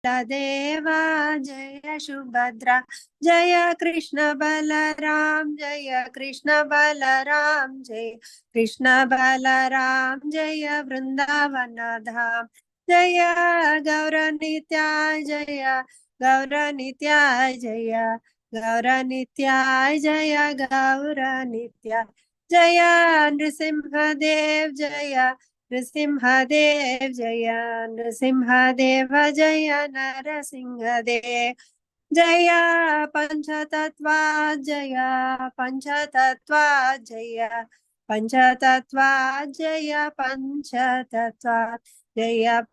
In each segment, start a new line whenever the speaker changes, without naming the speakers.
बलदेवा जय सुभद्रा जय कृष्ण बलराम जय कृष्ण बलराम जय कृष्ण बलराम जय वृंदावन धाम जय गौरनित्याय जय गौरनित्याय जय गौरनित्याय जय गौरनित्याय जय नृसिंहदेव जय नृसिंहदेव जय नृसिंहदेव जय नरसिंहदेव जय पंचतत्वा जय पंचतत्वा जय पंचतत्वा जय पंचतत्वा जय जय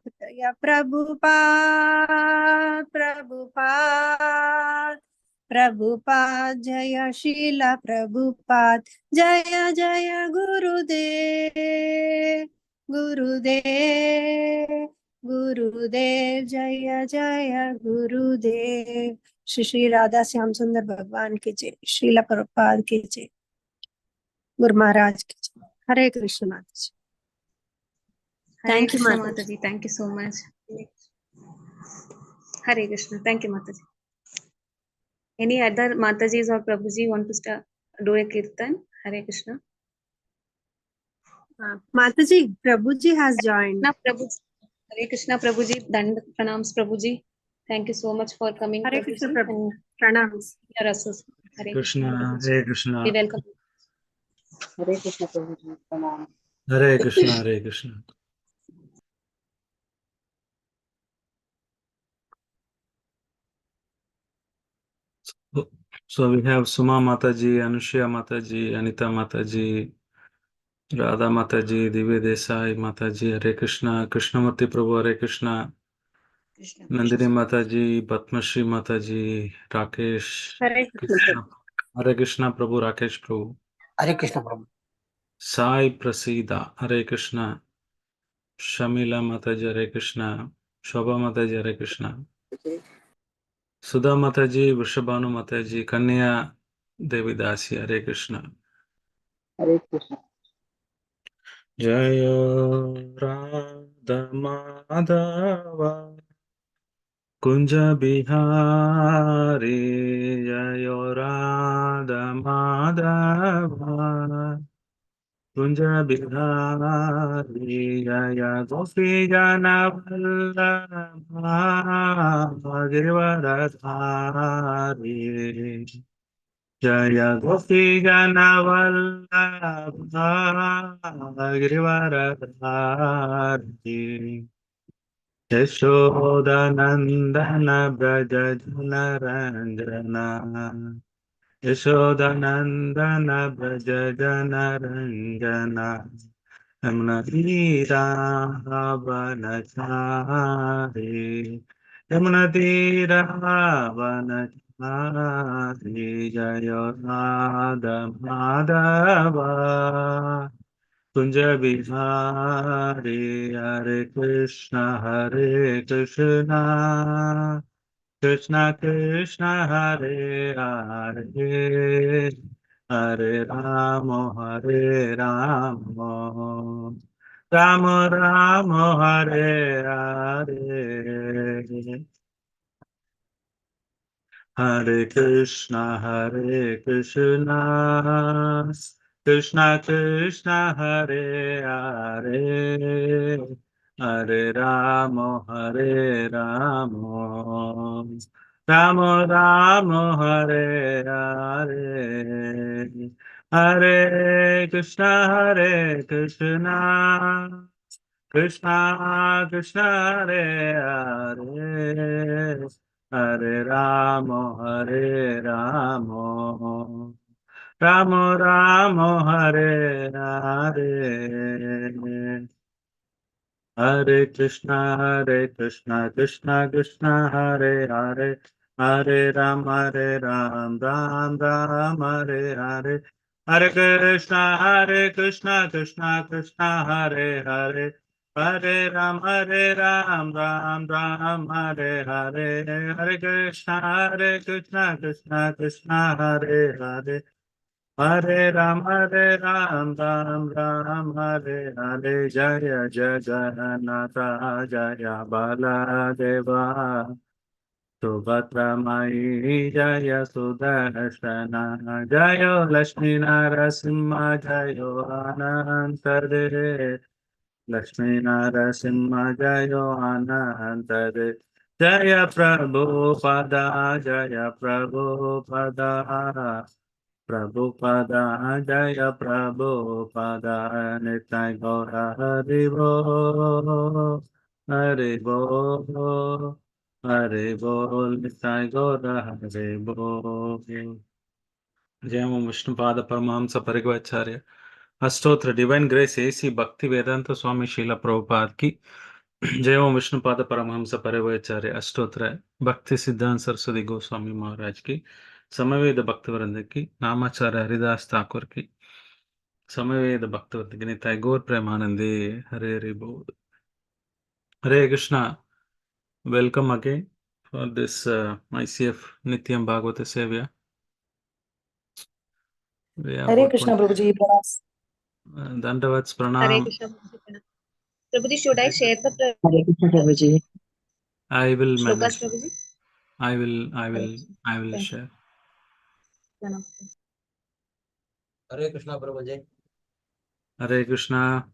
प्रभुपाद प्रभुपाद प्रभुपाद जय शील प्रभुपाद जय जय गुरुदेव गुरुदेव गुरुदेव जय जय गुरुदेव। श्री श्री राधा श्याम सुंदर भगवान की जय, श्रील प्रभुपाद की जय, गुरु महाराज की जय। हरे कृष्ण माता जी।
Hare
Thank you,
Krishna
Mataji.
Mataji. Thank you so much. Hare Krishna. Thank you, Mataji. Any other Matajis or Prabhuji want to start do a kirtan? Hare Krishna.
Mataji, Prabhuji has joined.
Hare Krishna Prabhuji. Dand pranams Prabhuji. Thank you so much for coming.
Hare Krishna
Prabhuji, and
pranams.
your assist. Hare Krishna.
Hare Krishna.
We welcome.
Hare Krishna Prabhuji, pranam.
Hare Krishna, Hare Krishna. So we have Suma Mataji, Anushya Mataji, Anita Mataji, Radha Mataji, Divya Desai Mataji, Hare Krishna, Krishnamurti Prabhu, Hare Krishna,
Krishna.
Nandini Mataji, Padmashri Mataji, Rakesh,
Hare Krishna.
Hare Krishna Prabhu, Rakesh Prabhu,
Hare Krishna Prabhu.
Sai Prasida, Hare Krishna, Shamila Mataji, Hare Krishna, Shobha Mataji, Hare Krishna, Sudha Mataji, Vrishabhanu Mataji, Kanya Devi Dasi, Hare Krishna.
Hare Krishna.
Jayo Radha Madhava Kunja Bihari Jayo Radha Madhava Kunja Bihari Jaya Gopi Jana Vallabha Girivardhari Jaya Gopi Jana Vallabha Girivardhari Yashoda Nandana Braja Jana Ranjana Yashoda Nandana Braja Jana Ranjana Yamuna Tira Vanachari Yamuna Tira Vanachari Jayo Radha Madhava Kunja Bihari Hare Krishna Krishna Krishna Hare Hare Hare Rama Rama Rama Hare Hare Hare Krishna Krishna Krishna Hare Hare Hare Rama Rama Rama Hare Hare Hare Krishna Krishna Krishna Hare Hare Hare Rama Rama Rama Hare Hare Hare Krishna Krishna Krishna Hare Hare Hare Rama Ram Hare Hare Hare Krishna Krishna Krishna Hare Hare Hare Rama Ram Hare Hare Hare Krishna Krishna Krishna Hare Hare Hare Ram, Ram Ram, Hare Hare, Jaya Jagannatha, Jaya Baladeva, Subhadra Mai, Jaya Sudarshana, Jaya Lakshmi Narasimha, Jaya Anantade, Lakshmi Narasimha, Jaya Anantade, Jaya Prabhupada, Jaya Prabhupada, Prabhupada, Jaya Prabhupada, Nitai Gaura Haribo, Haribo, Haribo, Nitai Gaura Haribo. Jai Om Vishnupada Paramahamsa Parigvacharya Astotra Divine Grace AC Bhakti Vedanta Swami Srila Prabhupada ki Jai Om Vishnupada Paramahamsa Parigvacharya Astotra Bhakti Siddhanta Saraswati Goswami Maharaj ki समवेद भक्तवृंद की नामाचार्य हरिदास ठाकुर की समवेद भक्तवृंद की निताय गौर प्रेमानंदे हरे हरे बोल हरे Krishna welcome again for this ICF Nityam Bhagavata Sevya. We have
Hare
about
Krishna
20
Prabhuji, Pranas.
Dandavats
Hare
Pranam.
Krishna. Prabhuji, should I share the
Hare Krishna Prabhuji.
I will
shlokas,
manage.
Prabhuji?
I will
Thank you.
share.
Hare Krishna Prabhuji.
Hare Krishna.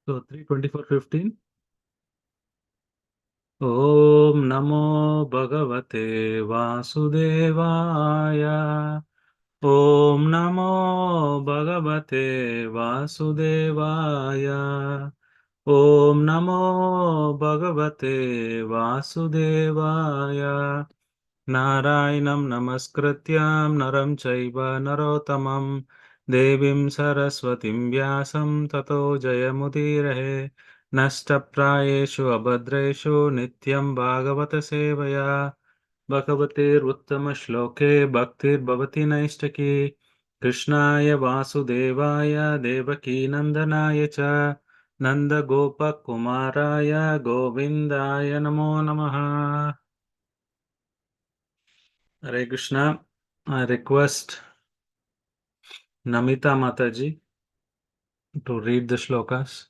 So 3:24:15. Om Namo Bhagavate Vasudevaya. Om Namo Bhagavate Vasudevaya. Om Namo Bhagavate Vasudevaya. Narayanam Namaskrityam Naram Chaiva Narotamam Devim Saraswatim Vyasam Tato Jayamudirahe Nashtaprayeshu Abhadreshu Nityam Bhagavata Sevaya Bhagavatir Uttama Shloke Bhaktir Bhavati Naistaki Krishnaya Vasudevaya Devaki Nandanaya Cha Nanda Gopa Kumaraya Govindaya Namo Namaha. Hare Krishna. I request Namita Mataji to read the shlokas.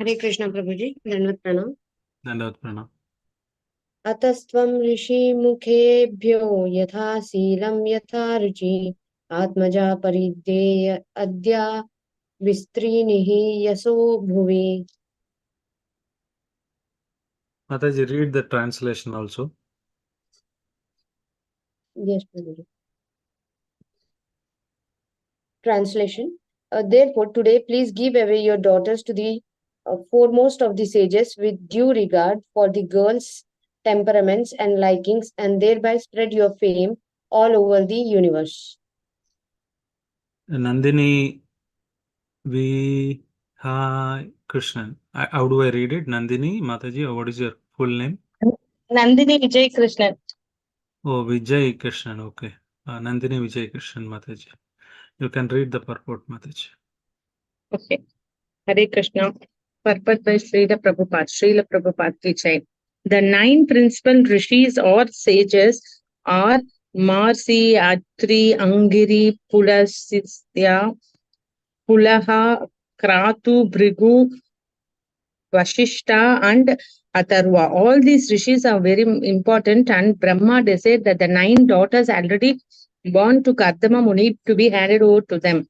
Hare Krishna Prabhuji, Dandavat Pranam.
Dandavat Pranam.
Atasvam rishi mukhebhyo yatha silam yatha ruchi atmaja pariddeya adya vistrinihi yaso bhuvi.
Mataji, read the translation also.
Yes, Prabhuji. Translation. Therefore, today, please give away your daughters to the foremost of the sages with due regard for the girls' temperaments and likings, and thereby spread your fame all over the universe.
Nandini V. Hi Krishnan. How do I read it? Nandini Mataji, what is your full name?
Nandini Vijay Krishnan.
Oh, Vijay Krishnan. Okay. Nandini Vijay Krishnan Mataji. You can read the purport, Mataji.
Okay. Hare Krishna. Purport by Srila Prabhupada ki jai. The 9 principal rishis or sages are Marsi, Atri, Angiri, Pulasya, Pulaha, Kratu, Brigu, Vashishta and Atharva. All these rishis are very important, and Brahma decided that the 9 daughters already born to Kardama Muni to be handed over to them.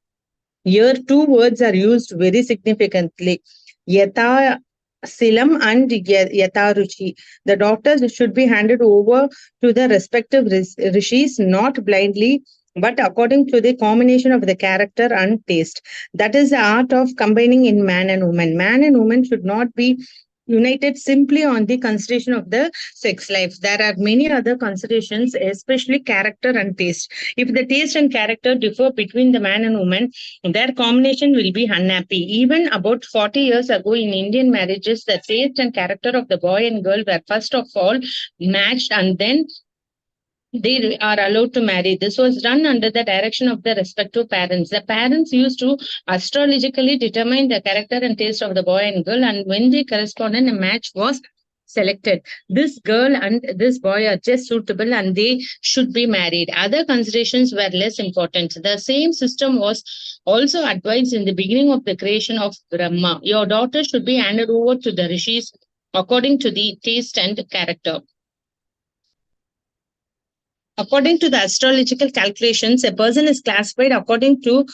Here 2 words are used very significantly. Yata Silam and Yata Ruchi. The daughters should be handed over to the respective rishis, not blindly, but according to the combination of the character and taste. That is the art of combining in man and woman. Man and woman should not be united simply on the consideration of the sex life. There are many other considerations, especially character and taste. If the taste and character differ between the man and woman, their combination will be unhappy. Even about 40 years ago in Indian marriages, the taste and character of the boy and girl were first of all matched, and then they are allowed to marry. This was done under the direction of the respective parents. The parents used to astrologically determine the character and taste of the boy and girl, and when they corresponded, a match was selected. This girl and this boy are just suitable and they should be married. Other considerations were less important. The same system was also advised in the beginning of the creation of Brahma. Your daughter should be handed over to the rishis according to the taste and character. According to the astrological calculations, a person is classified according to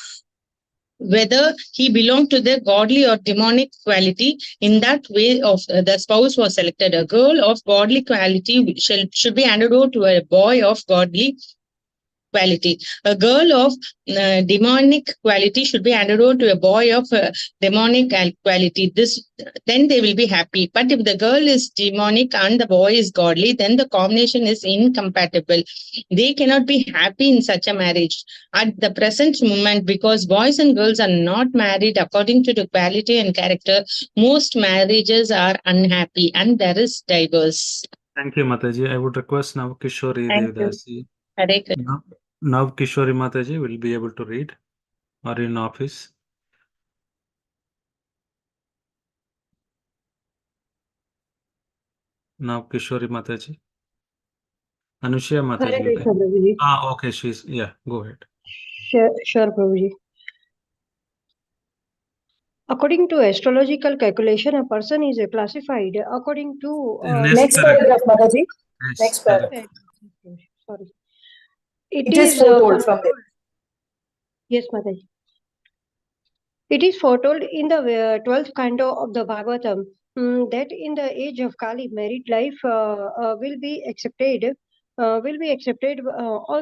whether he belonged to the godly or demonic quality. In that way, of the spouse was selected. A girl of godly quality should be handed over to a boy of godly quality. A girl of demonic quality should be handed over to a boy of demonic quality. Then they will be happy. But if the girl is demonic and the boy is godly, then the combination is incompatible. They cannot be happy in such a marriage at the present moment, because boys and girls are not married according to the quality and character. Most marriages are unhappy and there is divorce.
Thank you, Mataji. I would request now Kishori
Thank you.
Devdasi.
Hare Krishna.
Now Kishori Mataji will be able to read. Are you in office? Now Kishori Mataji. Anushya
Hare
Mataji.
Krishna, Prabhuji.
Okay, go ahead.
Sure, Prabhuji. According to astrological calculation, a person is classified according to
Next paragraph, Mataji.
Yes,
Next paragraph.
sorry.
It is foretold from there.
Yes, Mataji. It is foretold in the 12th canto of the Bhagavatam that in the age of Kali, married life will be accepted. On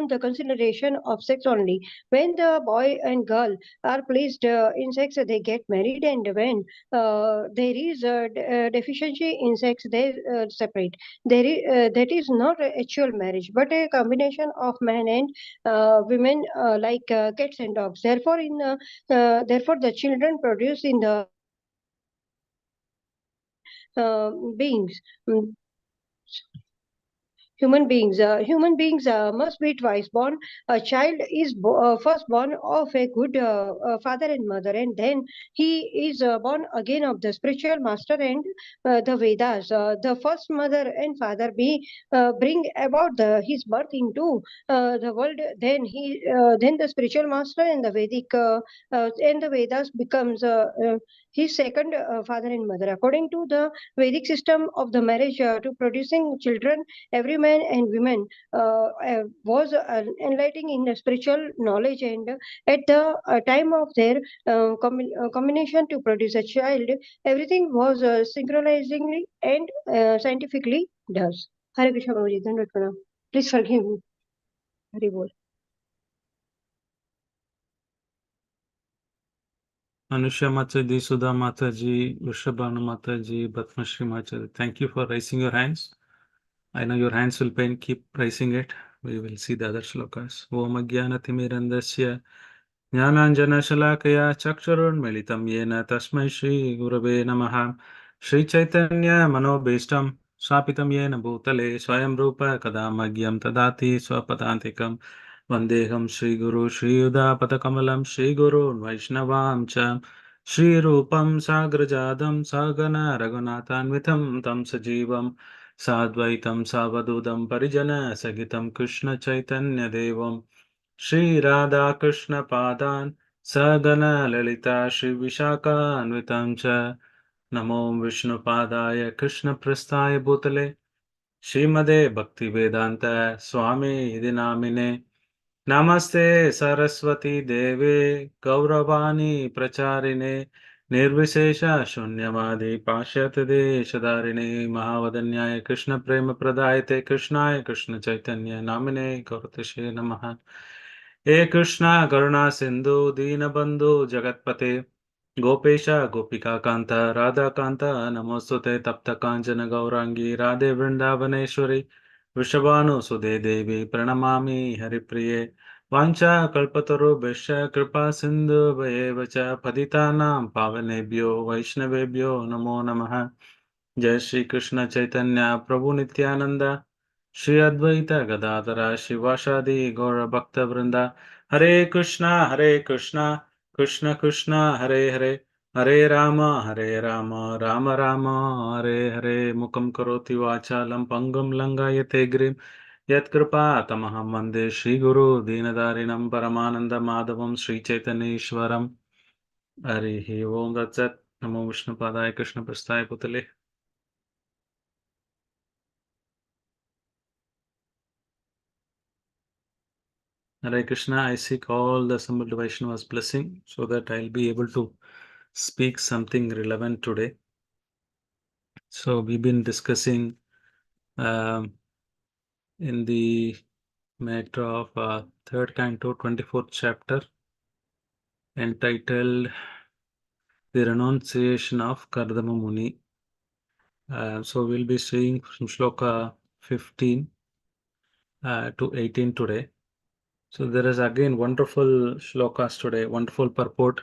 the consideration of sex only. When the boy and girl are placed in sex, they get married, and when there is a deficiency in sex, they separate. That is not an actual marriage, but a combination of men and women, like cats and dogs. Therefore, the children produced in the beings. Human beings must be twice born. A child is first born of a good father and mother, and then he is born again of the spiritual master and the Vedas. The first mother and father bring about his birth into the world. Then the spiritual master and the Vedic and the Vedas becomes his second father and mother. According to the Vedic system of the marriage to producing children, every man and woman was enlightening in the spiritual knowledge, and at the time of their combination to produce a child, everything was synchronizingly and scientifically does. Hare Krishna, Prabhuji. Dandavat pranam. Please forgive me. Hari Bol.
Anushya Mataji, Sudha Mataji, Vrishabhanu Mataji, Bhatmashri Mataji. Thank you for raising your hands. I know your hands will pain. Keep raising it. We will see the other shlokas. Om Ajnanatimirandasya Jnananjana Shalakaya Chakshurunmilitam Yena Tasmai Shri Gurave Namaha Shri Chaitanya Manobhishtam Swapitam Yena Bhutale Swayam Rupa Kadamagyam Tadati Swapadantikam Vandeham Shri Guru Shri Yuda Patakamalam Shri Guru Vaishnavam Cha Shri Rupam Sagrajadam Sagana Raghunatanvitam Tam Sajivam Sadvaitam Savadudam Parijana Sagitam Krishna Chaitanya Devam Shri Radha Krishna Padan Sagana Lalita Shri Vishaka Anvitam Cha Namo Vishnu Padaya Krishna Prasthaya Bhutale Shrimade Bhakti Vedanta Swami Idinamine Namaste Saraswati Deve Gauravani Pracharine Nirvishesha Shunyavadi Pashyate Deshadarine Mahavadanyaya Krishna Prema Pradayate Krishnaya Krishna Chaitanya Namine Gauratashe Namaha He Krishna Karuna Sindhu Dina Bandhu Jagatpate Gopesha Gopika Kanta Radha Kanta Namostute Tapta Kanjana Gaurangi Radhe Vrindavaneshwari Vrishabhanu Sude Devi Pranamami Haripriye Vancha Kalpataru Besha Kripa Sindhu Vayevacha Paditanam Pavanebhyo Vaishnavebhyo Namo Namaha Jai Shri Krishna Chaitanya Prabhu Nityananda Shri Advaita Gadadara Shivashadi Gaura Bhakta Vrinda Hare Krishna Krishna Krishna Hare Hare Hare Rama Rama Rama Hare Hare Mukam Karoti Vachalam Pangam Langayate Grim Yat Kripa Tamaham Vande Shri Guru Dinadarinam Paramananda Madhavam Shri Chaitanya Ishwaram Hare Om Tatsat Namo Vishnu Padaya Krishna Prasthaya Putale Hare Krishna, I seek all the assembled Vaishnavas' blessing so that I'll be able to speak something relevant today. So we've been discussing in the matter of third canto, 24th chapter, entitled The Renunciation of Kardama Muni. So we'll be seeing from Shloka 15 to 18 today. So there is again wonderful shlokas today, wonderful purport.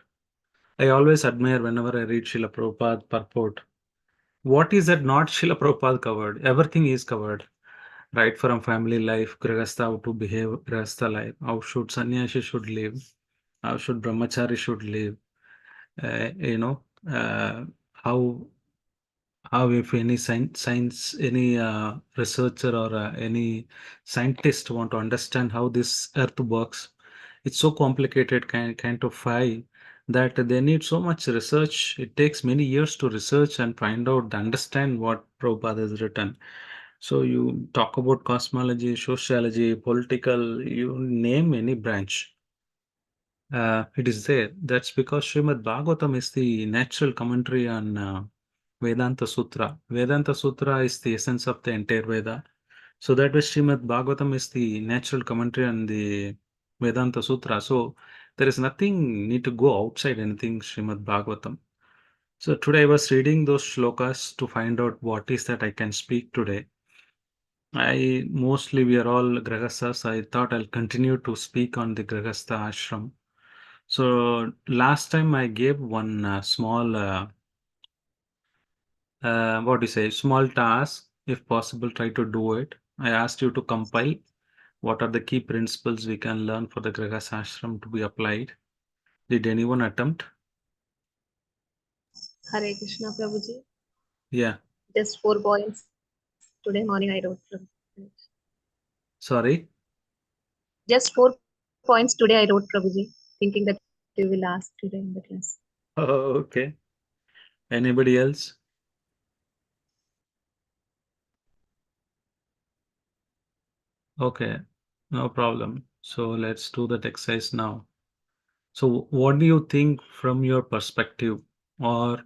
I always admire whenever I read Srila Prabhupada purport. What is that not Srila Prabhupada covered? Everything is covered. Right from family life, Grihastha, how to behave, Grihastha life, how should sannyasi should live, how should brahmachari should live, how if any science any researcher or any scientist want to understand how this earth works, it's so complicated kind of five that they need so much research. It takes many years to research and find out, understand what Prabhupada has written. So you talk about cosmology, sociology, political, you name any branch. It is there. That's because Srimad Bhagavatam is the natural commentary on Vedanta Sutra. Vedanta Sutra is the essence of the entire Veda. So that way Srimad Bhagavatam is the natural commentary on the Vedanta Sutra. So there is nothing need to go outside anything Srimad Bhagavatam. So today I was reading those shlokas to find out what is that I can speak today. Mostly we are all Grihasthas. I thought I'll continue to speak on the Grihastha ashram. So last time I gave one small, what do you say, small task. If possible, try to do it. I asked you to compile what are the key principles we can learn for the Grihastha ashram to be applied. Did anyone attempt?
Hare Krishna Prabhuji.
Yeah.
Just 4 points. Today morning I wrote.
Sorry.
Just 4 points today I wrote, Prabhuji, thinking that you will ask today in the class.
Oh, okay. Anybody else? Okay, no problem. So let's do that exercise now. So what do you think from your perspective, or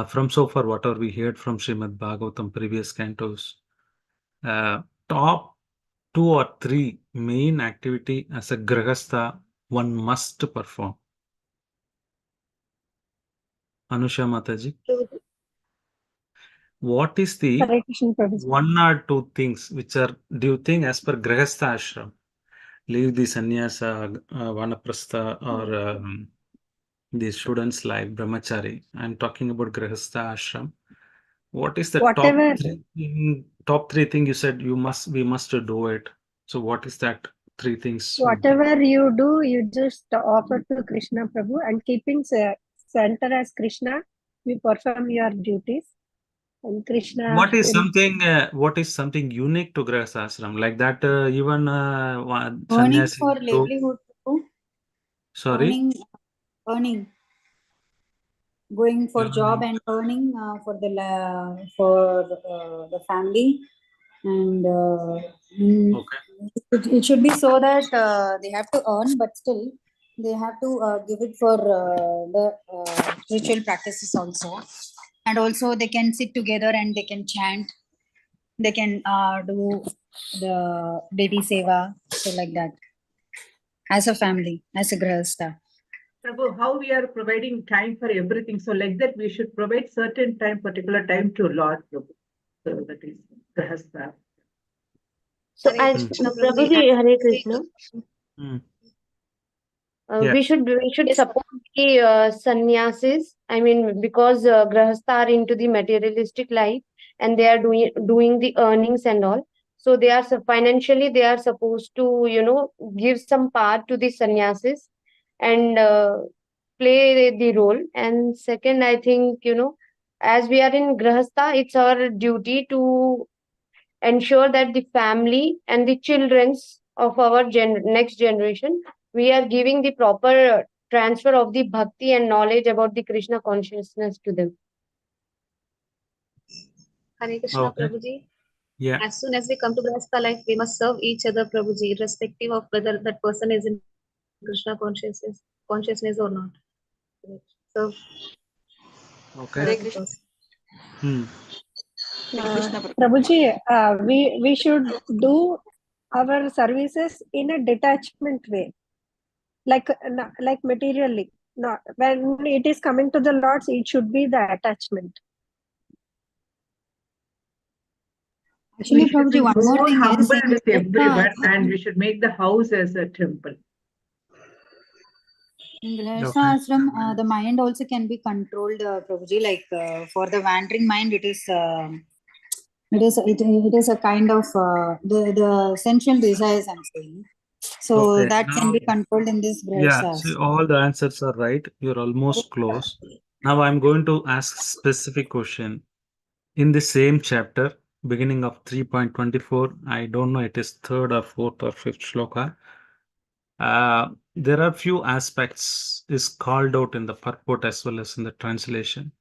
from so far whatever we heard from Srimad Bhagavatam previous cantos, top 2 or 3 main activity as a Grihastha one must perform? Anusha Mataji,
Prabhuji.
what is the
Hare Krishna Prabhuji.
1 or 2 things which are, do you think, as per Grihastha ashram, leave the sannyasa, vanaprastha, or the students like brahmachari? I'm talking about Grihastha ashram. What is the
Whatever
top three thing you said we must do it? So what is that 3 things would be?
whatever you do, you just offer to Krishna Prabhu, and keeping center as Krishna, you perform your duties. And Krishna
What is
will
something unique to Grihastha ashram like that? Even
Earning
sannyasi
for
do.
livelihood too.
Sorry.
Earning, going for job and earning for the family, and
Okay.
it should be so that they have to earn, but still they have to give it for the spiritual practices also, and also they can sit together and they can chant, they can do the deity seva, so like that, as a family, as a grihastha.
Prabhu, how we are providing time for everything. So like that, we should provide certain time, particular time to Lord Prabhu. So that is Grahastha.
So
Hare
as
Krishna,
Prabhuji, Hare Krishna,
Yeah.
we should
Yes,
support the sannyasis. I mean, because grahastha are into the materialistic life and they are doing the earnings and all. So they are financially they are supposed to give some part to the sannyasis and play the role. And second, I think as we are in grahastha, it's our duty to ensure that the family and the children's of our next generation, we are giving the proper transfer of the bhakti and knowledge about the Krishna consciousness to them.
Hare Krishna,
Okay.
Prabhuji.
Yeah.
As soon as we come to Grahastha life, we must serve each other, Prabhuji, irrespective of whether that person is in Krishna consciousness or not. So,
Okay.
Hare Krishna. Hare Krishna.
Prabhuji, we should do our services in a detachment way, like materially. Not when it is coming to the Lord's, it should be the attachment.
Actually,
We should be
Prabhuji, one more
more
thing is
humble
in
with everyone,
Grahastha,
and we should make the house as a temple.
in Grahastha ashram, the mind also can be controlled, Prabhuji. Like for the wandering mind, it is a kind of the sensual desires, I'm saying. So
Okay.
that can
Now,
be controlled in this
yeah,
Grahastha
see,
ashram.
all the answers are right. You're almost close. Now I'm going to ask specific question. In the same chapter, beginning of 3.24, I don't know, it is third or fourth or fifth shloka. There are few aspects is called out in the purport as well as in the translation.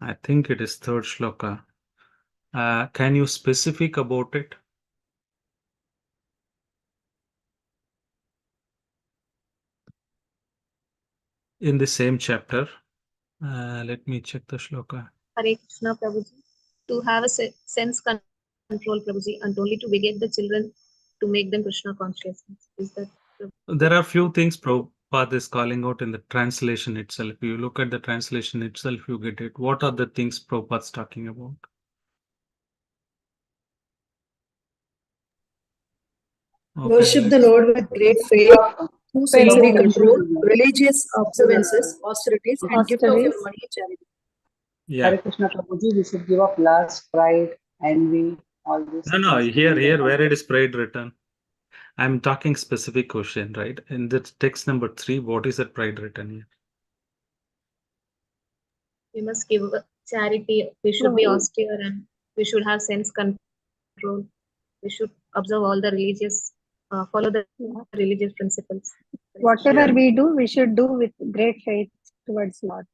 I think it is third shloka. Can you specific about it? In the same chapter, let me check the shloka.
Hare Krishna, Prabhuji. To have a sense control, Prabhuji, and only to beget the children to make them Krishna consciousness. Is that
There are few things Prabhupada is calling out in the translation itself. If you look at the translation itself, you get it. What are the things Prabhupada is talking about?
Worship the Lord with great faith, sensory control, religious observances, austerities, and gift of your money charity.
Yeah.
Hare Krishna Prabhuji, we should give up lust, pride, envy, all these
No,
things.
here, where it is pride written. I'm talking specific question, right? In the text number 3, what is that pride written here?
we must give charity? We should be austere and we should have sense control. We should observe all the religious, follow the religious principles.
Whatever we do, we should do with great faith towards Lord.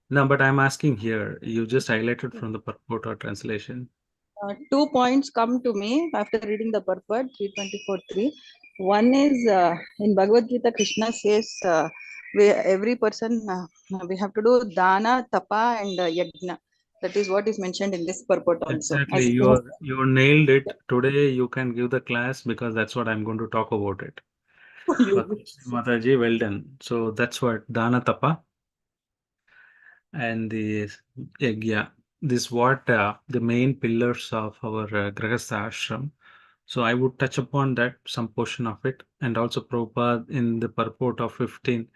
No, but I'm asking here. You just highlighted from the purport or translation.
2 points come to me after reading the purport 324.3. One is in Bhagavad Gita, Krishna says every person we have to do dana, tapa, and yajna. That is what is mentioned in this purport also.
Exactly. You nailed it. Today you can give the class because that's what I'm going to talk about it. Mataji, well done. So that's what Dana Tapa and the Yagya. This what the main pillars of our Grahastha ashram. So I would touch upon that, some portion of it, and also Prabhupada in the purport of 15,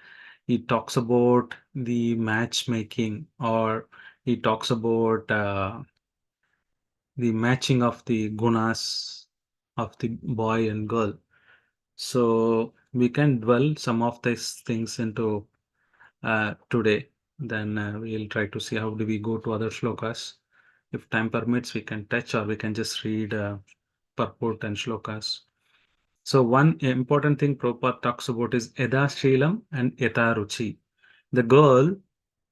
he talks about the matchmaking, or he talks about the matching of the gunas of the boy and girl. So we can dwell some of these things into today. Then we'll try to see how do we go to other shlokas. If time permits, we can touch, or we can just read purport and shlokas. So one important thing Prabhupada talks about is Eda Shilam and Yata Ruchi. The girl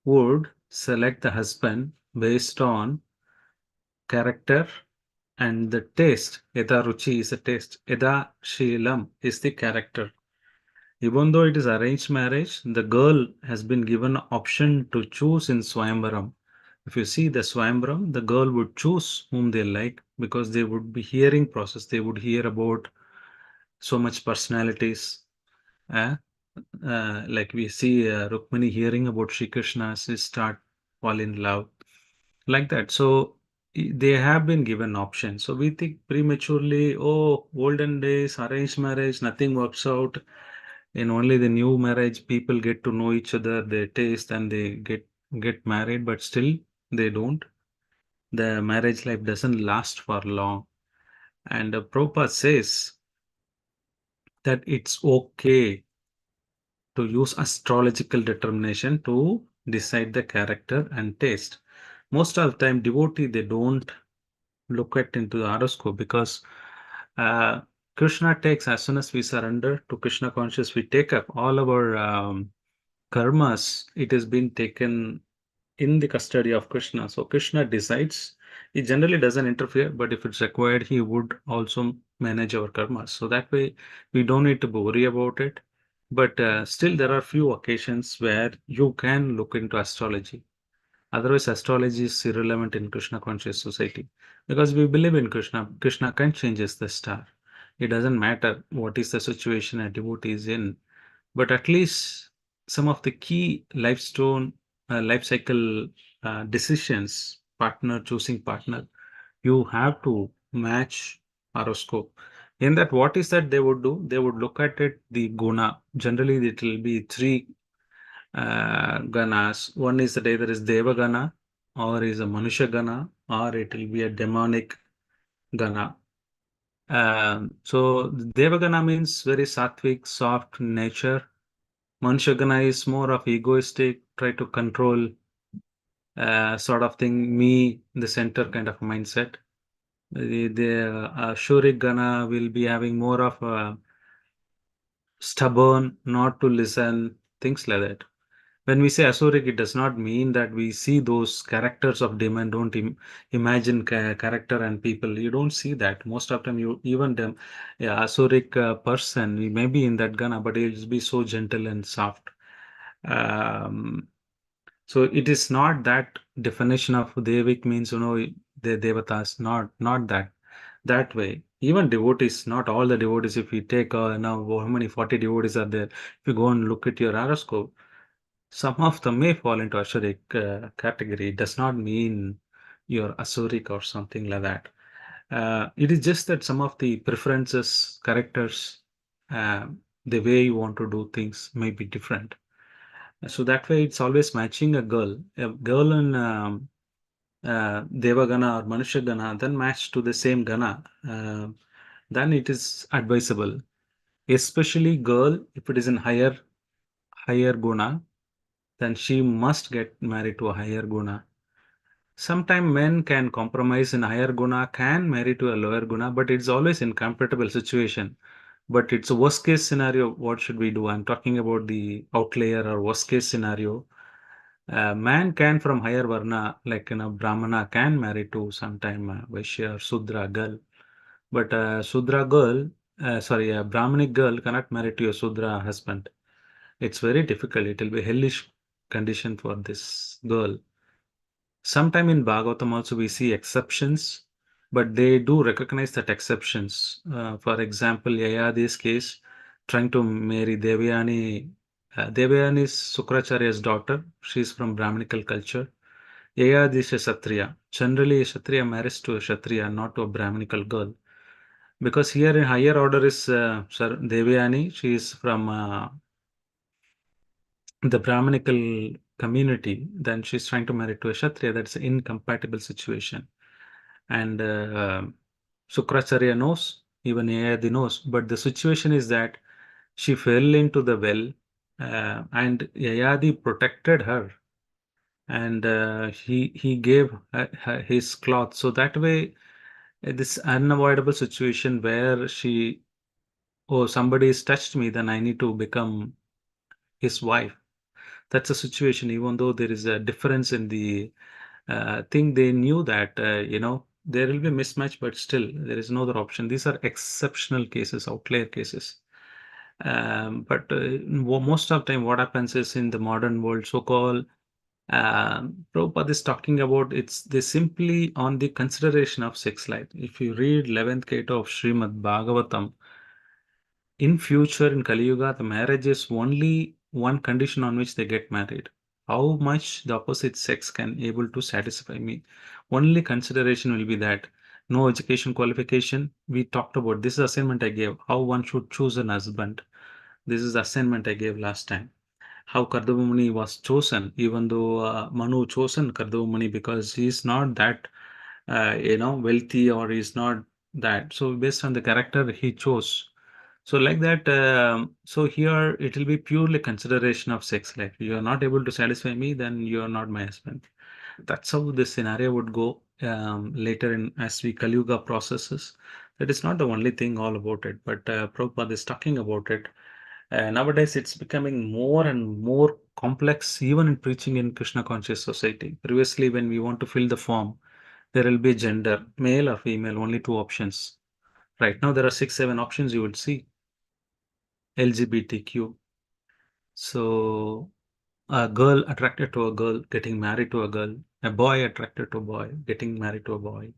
would select the husband based on character and the taste. Yata Ruchi is a taste. Eda Shilam is the character. Even though it is arranged marriage, the girl has been given an option to choose in Swayamvaram. If you see the Swayamvaram, the girl would choose whom they like because they would be hearing process. They would hear about so much personalities. like we see Rukmini hearing about Shri Krishna, she start fall in love like that. So they have been given options. So we think prematurely, oh, olden days, arranged marriage, nothing works out. In only the new marriage, people get to know each other, they taste, and they get married, but still they don't. The marriage life doesn't last for long. And Prabhupada says that it's okay to use astrological determination to decide the character and taste. Most of the time, devotee, they don't look at into the horoscope because uh, Krishna takes, as soon as we surrender to Krishna conscious, we take up all our karmas. It has been taken in the custody of Krishna. So Krishna decides. He generally doesn't interfere, but if it's required, he would also manage our karmas. So that way, we don't need to worry about it. But still, there are few occasions where you can look into astrology. Otherwise, astrology is irrelevant in Krishna conscious society because we believe in Krishna. Krishna can changes the star. It doesn't matter what is the situation a devotee is in, but at least some of the key life cycle decisions, partner, choosing partner, you have to match horoscope. In that, what is that they would do? They would look at it, the guna. Generally, it will be three ganas. One is that either is Deva Gana, or is a Manusha Gana, or it will be a demonic Gana. So Deva Gana means very sattvic, soft nature. Manusha Gana is more of egoistic, try to control sort of thing, me in the center kind of mindset. The Shurik Gana will be having more of a stubborn, not to listen, things like that. When we say Asuric, it does not mean that we see those characters of demon, don't imagine character and people. You don't see that. Most of the time, you even them, yeah, Asuric person, we may be in that Gana, but he'll be so gentle and soft. So it is not that definition of Devik means, the Devatas, not that way. Even devotees, not all the devotees, if you take now how many 40 devotees are there, if you go and look at your horoscope, some of them may fall into Asuric category. It does not mean you're Asuric or something like that. It is just that some of the preferences, characters, the way you want to do things may be different. So that way, it's always matching a girl. A girl in Devagana or Manusha Gana, then match to the same Gana, then it is advisable. Especially girl, if it is in higher Guna, then she must get married to a higher Guna. Sometimes men can compromise in higher Guna, can marry to a lower Guna, but it's always incompatible situation. But it's a worst case scenario. What should we do? I'm talking about the outlier or worst case scenario. Man can from higher Varna, like Brahmana, can marry to sometime Vaishya or Sudra girl. But Sudra girl, a Brahmanic girl cannot marry to a Sudra husband. It's very difficult. It will be hellish condition for this girl. Sometime in Bhagavatam also we see exceptions, but they do recognize that exceptions. For example, Yayadi's case, trying to marry Devayani. Devayani is Sukracharya's daughter. She's from Brahminical culture. Yayadi is a Kshatriya. Generally, a Kshatriya marries to a Kshatriya, not to a Brahminical girl. Because here in higher order is Devayani. She is from the Brahminical community, then she's trying to marry to a Kshatriya. That's an incompatible situation. And Sukracharya knows, even Yayadi knows, but the situation is that she fell into the well and Yayadi protected her and he gave his cloth. So that way, this unavoidable situation where somebody has touched me, then I need to become his wife. That's a situation, even though there is a difference in the thing, they knew that, there will be a mismatch, but still there is no other option. These are exceptional cases, outlier cases. But most of the time, what happens is in the modern world, so-called, Prabhupada is talking about they simply on the consideration of sex life. If you read 11th canto of Srimad Bhagavatam, in future in Kali Yuga, the marriage is only one condition on which they get married. How much the opposite sex can able to satisfy me. Only consideration will be that no education qualification. We talked about this assignment I gave, how one should choose an husband. This is the assignment I gave last time. How Kardama Muni was chosen, even though Manu chosen Kardama Muni because he's not that wealthy or he's not that. So based on the character he chose. So like that, so here it will be purely consideration of sex life. You are not able to satisfy me, then you are not my husband. That's how this scenario would go later in as we Kali Yuga processes. That is not the only thing all about it, but Prabhupada is talking about it. Nowadays, it's becoming more and more complex, even in preaching in Krishna conscious society. Previously, when we want to fill the form, there will be gender, male or female, only two options. Right now, there are 6, 7 options you would see. LGBTQ. So, a girl attracted to a girl, getting married to a girl, a boy attracted to a boy, getting married to a boy.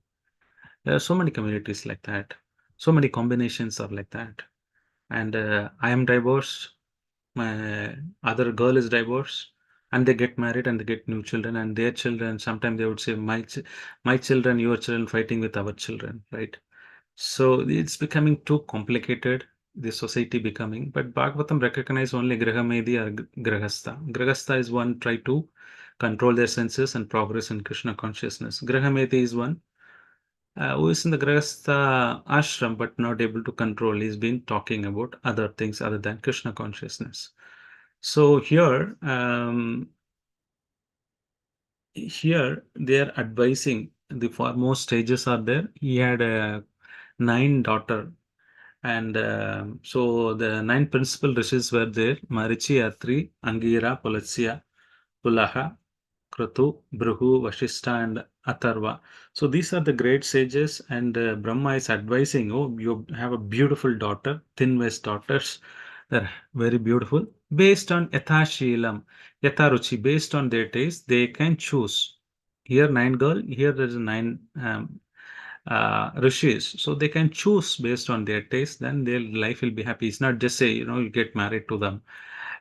There are so many communities like that. So many combinations are like that. And I am divorced. My other girl is divorced, and they get married and they get new children, and their children. Sometimes they would say, my children, your children, fighting with our children, right? So it's becoming too complicated. The society becoming, but Bhagavatam recognize only Grahamedi or Grahastha. Grahastha is one try to control their senses and progress in Krishna consciousness. Grahamedi is one who is in the Grahastha ashram but not able to control. He's been talking about other things other than Krishna consciousness. So here, they are advising the foremost stages are there. He had a 9 daughter, and so the 9 principal rishis were there: Marichi, Atri, Angira, Pulasya, Pulaha, Kratu, Bhrigu, Vashishta, and Atharva. So these are the great sages, and Brahma is advising, oh, you have a beautiful daughter, thin-waist daughters. They're very beautiful. Based on Yathashilam, Yatharuchi, based on their taste, they can choose. Here 9 girl, here there is 9 rishis. So they can choose based on their taste, then their life will be happy. It's not just say, you get married to them.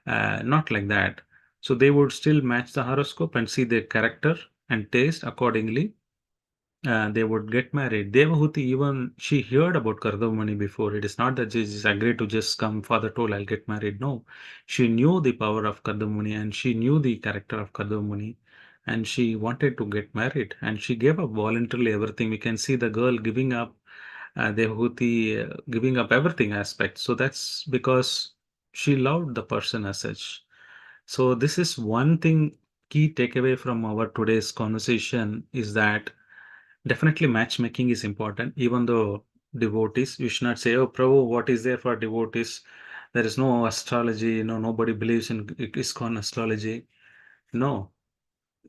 Not like that. So they would still match the horoscope and see their character and taste accordingly. They would get married. Devahuti, even she heard about Kardamani before. It is not that she just agreed to just come, father told, I'll get married. No, she knew the power of Kardamani and she knew the character of Kardamani and she wanted to get married and she gave up voluntarily everything. We can see the girl giving up, Devahuti giving up everything aspect. So that's because she loved the person as such. So this is one thing key takeaway from our today's conversation is that definitely matchmaking is important, even though devotees, you should not say, oh, Prabhu, what is there for devotees? There is no astrology, nobody believes in ISKCON astrology. No,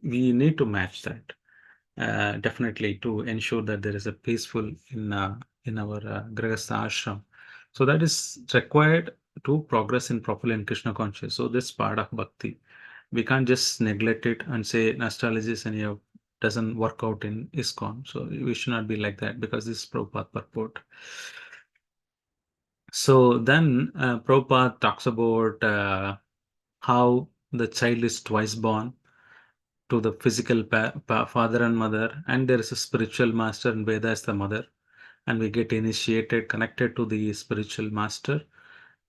we need to match that. Definitely to ensure that there is a peaceful in our Grihastha ashram. So that is required to progress in properly in Krishna conscious. So this part of bhakti, we can't just neglect it and say astrology is any doesn't work out in ISKCON. So we should not be like that because this is Prabhupada purport. So then Prabhupada talks about how the child is twice born to the physical father and mother, and there is a spiritual master and Veda is the mother, and we get initiated, connected to the spiritual master.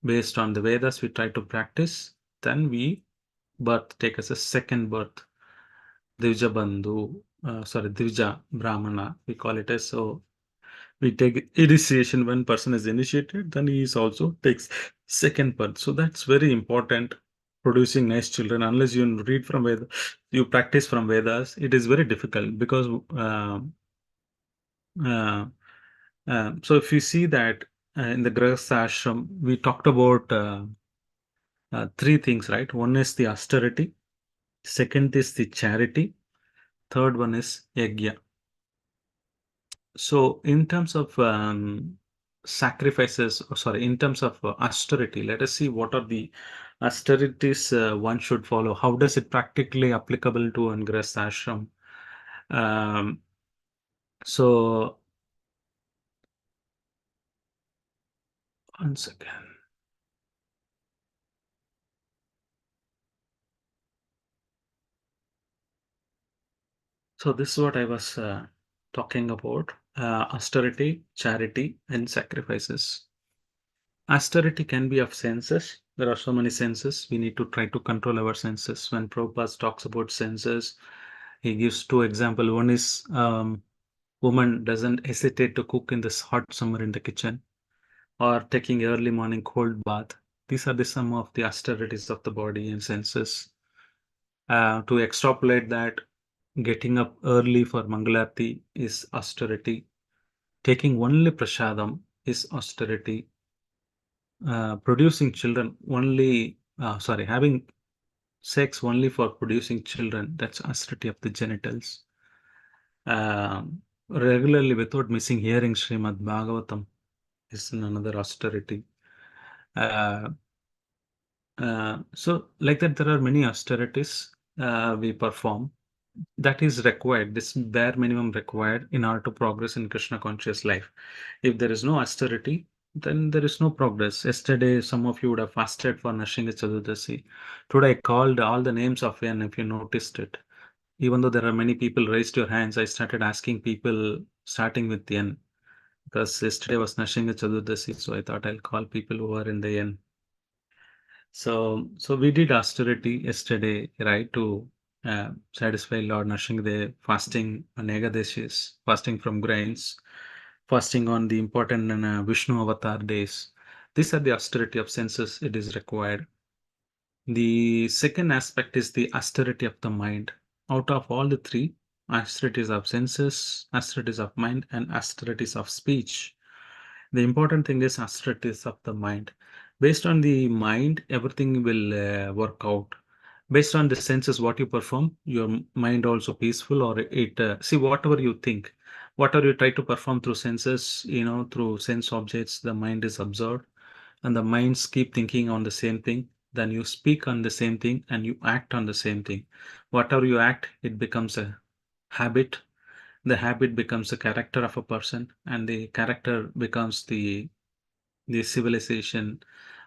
Based on the Vedas, we try to practice, then we take as a second birth. Divja Bandhu, Divja Brahmana, we call it as. So we take initiation when person is initiated, then he is also takes second birth. So that's very important. Producing nice children, unless you read from Vedas, you practice from Vedas, it is very difficult because so if you see that in the Grihastha ashram, we talked about 3 things, right? One is the austerity, second is the charity, third one is yajna. So in terms of sacrifices, in terms of austerity, let us see what are the austerities one should follow. How does it practically applicable to an Grihastha ashram? So one second. So this is what I was talking about, austerity, charity, and sacrifices. Austerity can be of senses. There are so many senses. We need to try to control our senses. When Prabhupada talks about senses, he gives two examples. One is woman doesn't hesitate to cook in this hot summer in the kitchen, or taking early morning cold bath. These are the some of the austerities of the body and senses. To extrapolate that, getting up early for Mangalarti is austerity. Taking only prasadam is austerity. Producing children only, having sex only for producing children, that's austerity of the genitals. Regularly without missing hearing Srimad Bhagavatam is another austerity. So like that, there are many austerities we perform. That is required, this bare minimum required in order to progress in Krishna conscious life. If there is no austerity, then there is no progress. Yesterday, some of you would have fasted for Nashinga Chadurdasi. Today, I called all the names of N, if you noticed it. Even though there are many people raised your hands, I started asking people starting with N. Because yesterday was Nashinga Chadurdasi, so I thought I'll call people who are in the N. So we did austerity yesterday, right, to satisfy Lord Nrsimhadev, fasting on Ekadashis, fasting from grains, fasting on the important Vishnu avatar days. These are the austerity of senses, it is required. The second aspect is the austerity of the mind. Out of all the three, austerities of senses, austerities of mind, and austerities of speech, the important thing is austerities of the mind. Based on the mind, everything will work out. Based on the senses, what you perform, your mind also peaceful, or it see whatever you think, whatever you try to perform through senses, through sense objects, the mind is absorbed, and the minds keep thinking on the same thing. Then you speak on the same thing and you act on the same thing. Whatever you act, it becomes a habit. The habit becomes the character of a person, and the character becomes the civilization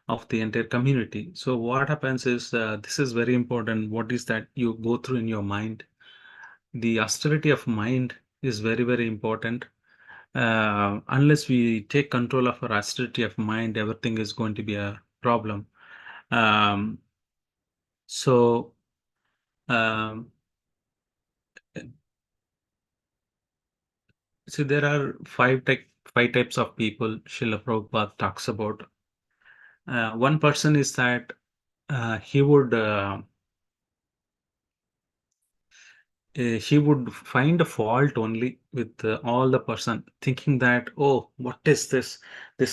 of the entire community. So what happens is, this is very important. What is that you go through in your mind? The austerity of mind is very, very important. Unless we take control of our austerity of mind, everything is going to be a problem. Um, so um, so there are five types of people Srila Prabhupada talks about. One person is that he would find a fault only with all the person, thinking that, oh, what is this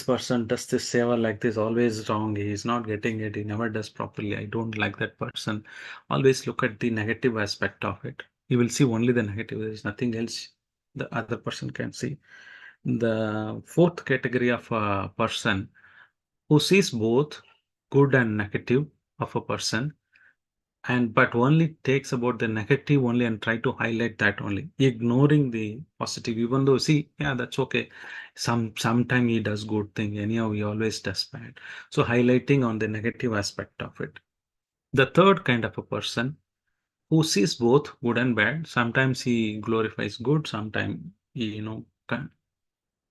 person does this seva like this, always wrong, he is not getting it, he never does properly, I don't like that person. Always look at the negative aspect of it. You will see only the negative, there is nothing else the other person can see. The fourth category of a person who sees both good and negative of a person, but only takes about the negative only and try to highlight that only, ignoring the positive. Even though, see, yeah, that's okay, sometime he does good thing, anyhow he always does bad, so highlighting on the negative aspect of it. The third kind of a person who sees both good and bad, sometimes he glorifies good, sometimes he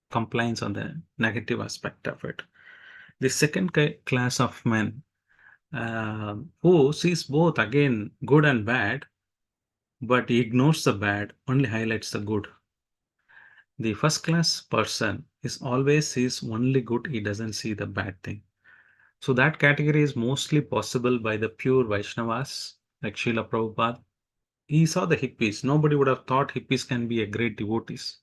complains on the negative aspect of it. The second class of men who sees both, again, good and bad, but he ignores the bad, only highlights the good. The first class person is always sees only good, he doesn't see the bad thing. So that category is mostly possible by the pure Vaishnavas, like Srila Prabhupada. He saw the hippies. Nobody would have thought hippies can be a great devotees.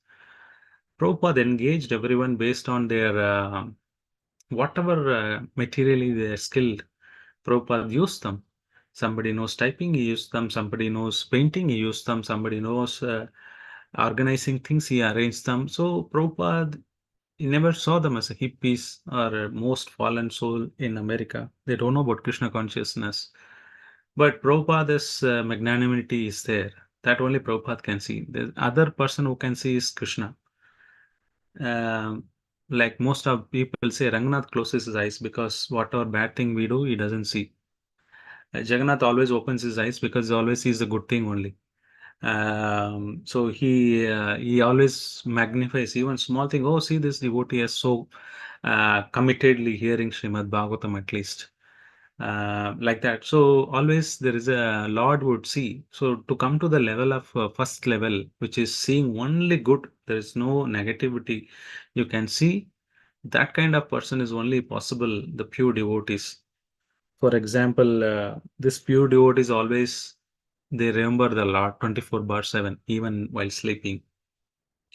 Prabhupada engaged everyone based on their whatever materially they are skilled. Prabhupada used them. Somebody knows typing, he used them. Somebody knows painting, he used them. Somebody knows organizing things, he arranged them. So Prabhupada, he never saw them as a hippies or a most fallen soul in America. They don't know about Krishna consciousness. But Prabhupada's magnanimity is there. That only Prabhupada can see. The other person who can see is Krishna. Like most of people say, Rangnath closes his eyes because whatever bad thing we do, he doesn't see. Jagannath always opens his eyes because he always sees the good thing only. So he always magnifies even small thing. Oh, see, this devotee is so committedly hearing Srimad Bhagavatam at least. Like that. So always there is a Lord would see. So to come to the level of first level, which is seeing only good, there is no negativity. You can see that kind of person is only possible the pure devotees. For example, this pure devotees always they remember the Lord 24/7, even while sleeping.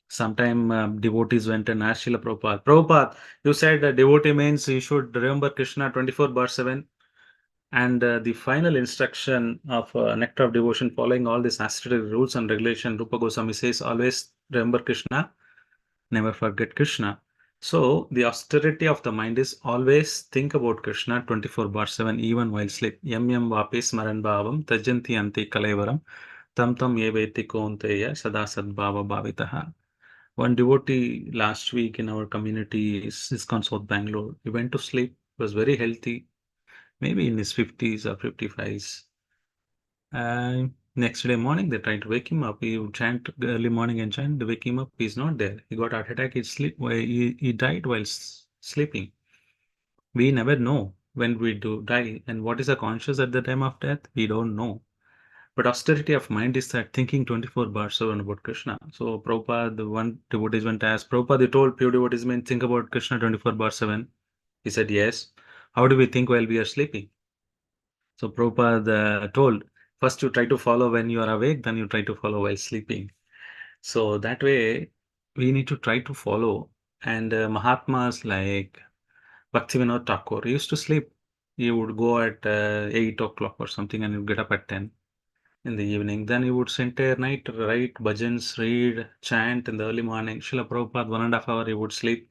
Sometime devotees went and asked Srila Prabhupada, Prabhupada, you said devotee means you should remember Krishna 24/7. And the final instruction of Nectar of Devotion, following all these ascetic rules and regulation, Rupa Goswami says, always remember Krishna, never forget Krishna. So the austerity of the mind is always think about Krishna 24/7, even while sleep. Yam yam vapi smaran bhavam tajanti anti kalaivaram tam tam yeveti konteya sada sadbhava bhavitaha. One devotee last week in our community is ISKCON South Bangalore. He went to sleep, was very healthy, maybe in his 50s or 55s. Next day morning, they tried to wake him up. He would chant early morning and chant, they wake him up. He's not there. He got heart attack. He died while sleeping. We never know when we do die and what is the conscious at the time of death. We don't know. But austerity of mind is that thinking 24/7 about Krishna. So Prabhupada, the one devotee went to ask Prabhupada, they told pure devotees mean think about Krishna 24/7. He said yes. How do we think while we are sleeping? So Prabhupada told, first you try to follow when you are awake, then you try to follow while sleeping. So that way, we need to try to follow. And Mahatmas like Bhaktivinoda Thakur used to sleep. He would go at 8 o'clock or something and he'd get up at 10 in the evening. Then he would spend entire night, write bhajans, read, chant in the early morning. Srila Prabhupada, 1.5 hours, he would sleep.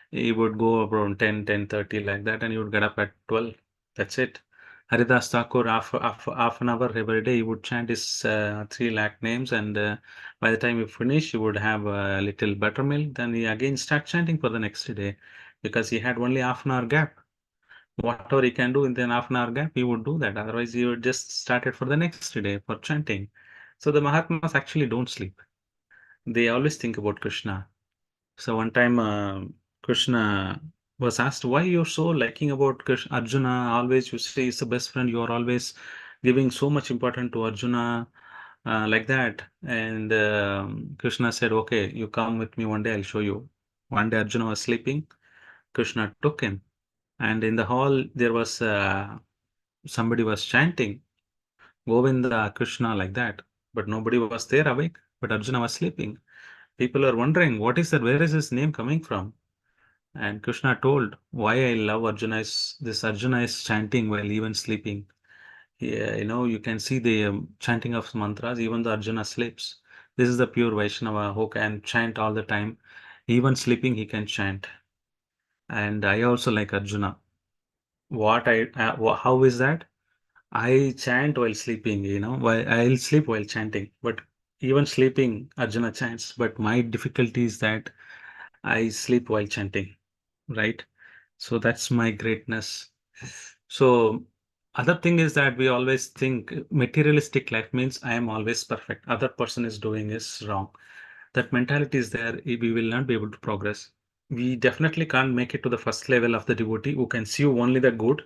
He would go around 10, 10:30 like that, and he would get up at 12. That's it. Haridas Thakur, half an hour every day, he would chant his 3 lakh names, and by the time he finished, he would have a little buttermilk. Then he again start chanting for the next day because he had only half an hour gap. Whatever he can do in the half an hour gap, he would do that. Otherwise, he would just start it for the next day for chanting. So the Mahatmas actually don't sleep. They always think about Krishna. So one time Krishna was asked, why you're so liking about Krishna, Arjuna? Always you say he's the best friend. You are always giving so much importance to Arjuna like that. And Krishna said, okay, you come with me one day, I'll show you. One day Arjuna was sleeping. Krishna took him. And in the hall, there was somebody was chanting Govinda, Krishna like that. But nobody was there awake. But Arjuna was sleeping. People are wondering, what is that? Where is his name coming from? And Krishna told why I love Arjuna is this Arjuna is chanting while even sleeping. Yeah, you can see the chanting of mantras, even the Arjuna sleeps. This is the pure Vaishnava who can chant all the time. Even sleeping, he can chant. And I also like Arjuna. How is that? I chant while sleeping, while I'll sleep while chanting. But even sleeping, Arjuna chants. But my difficulty is that I sleep while chanting, right? So that's my greatness. So other thing is that we always think materialistic life means I am always perfect. Other person is doing is wrong. That mentality is there. We will not be able to progress. We definitely can't make it to the first level of the devotee who can see only the good.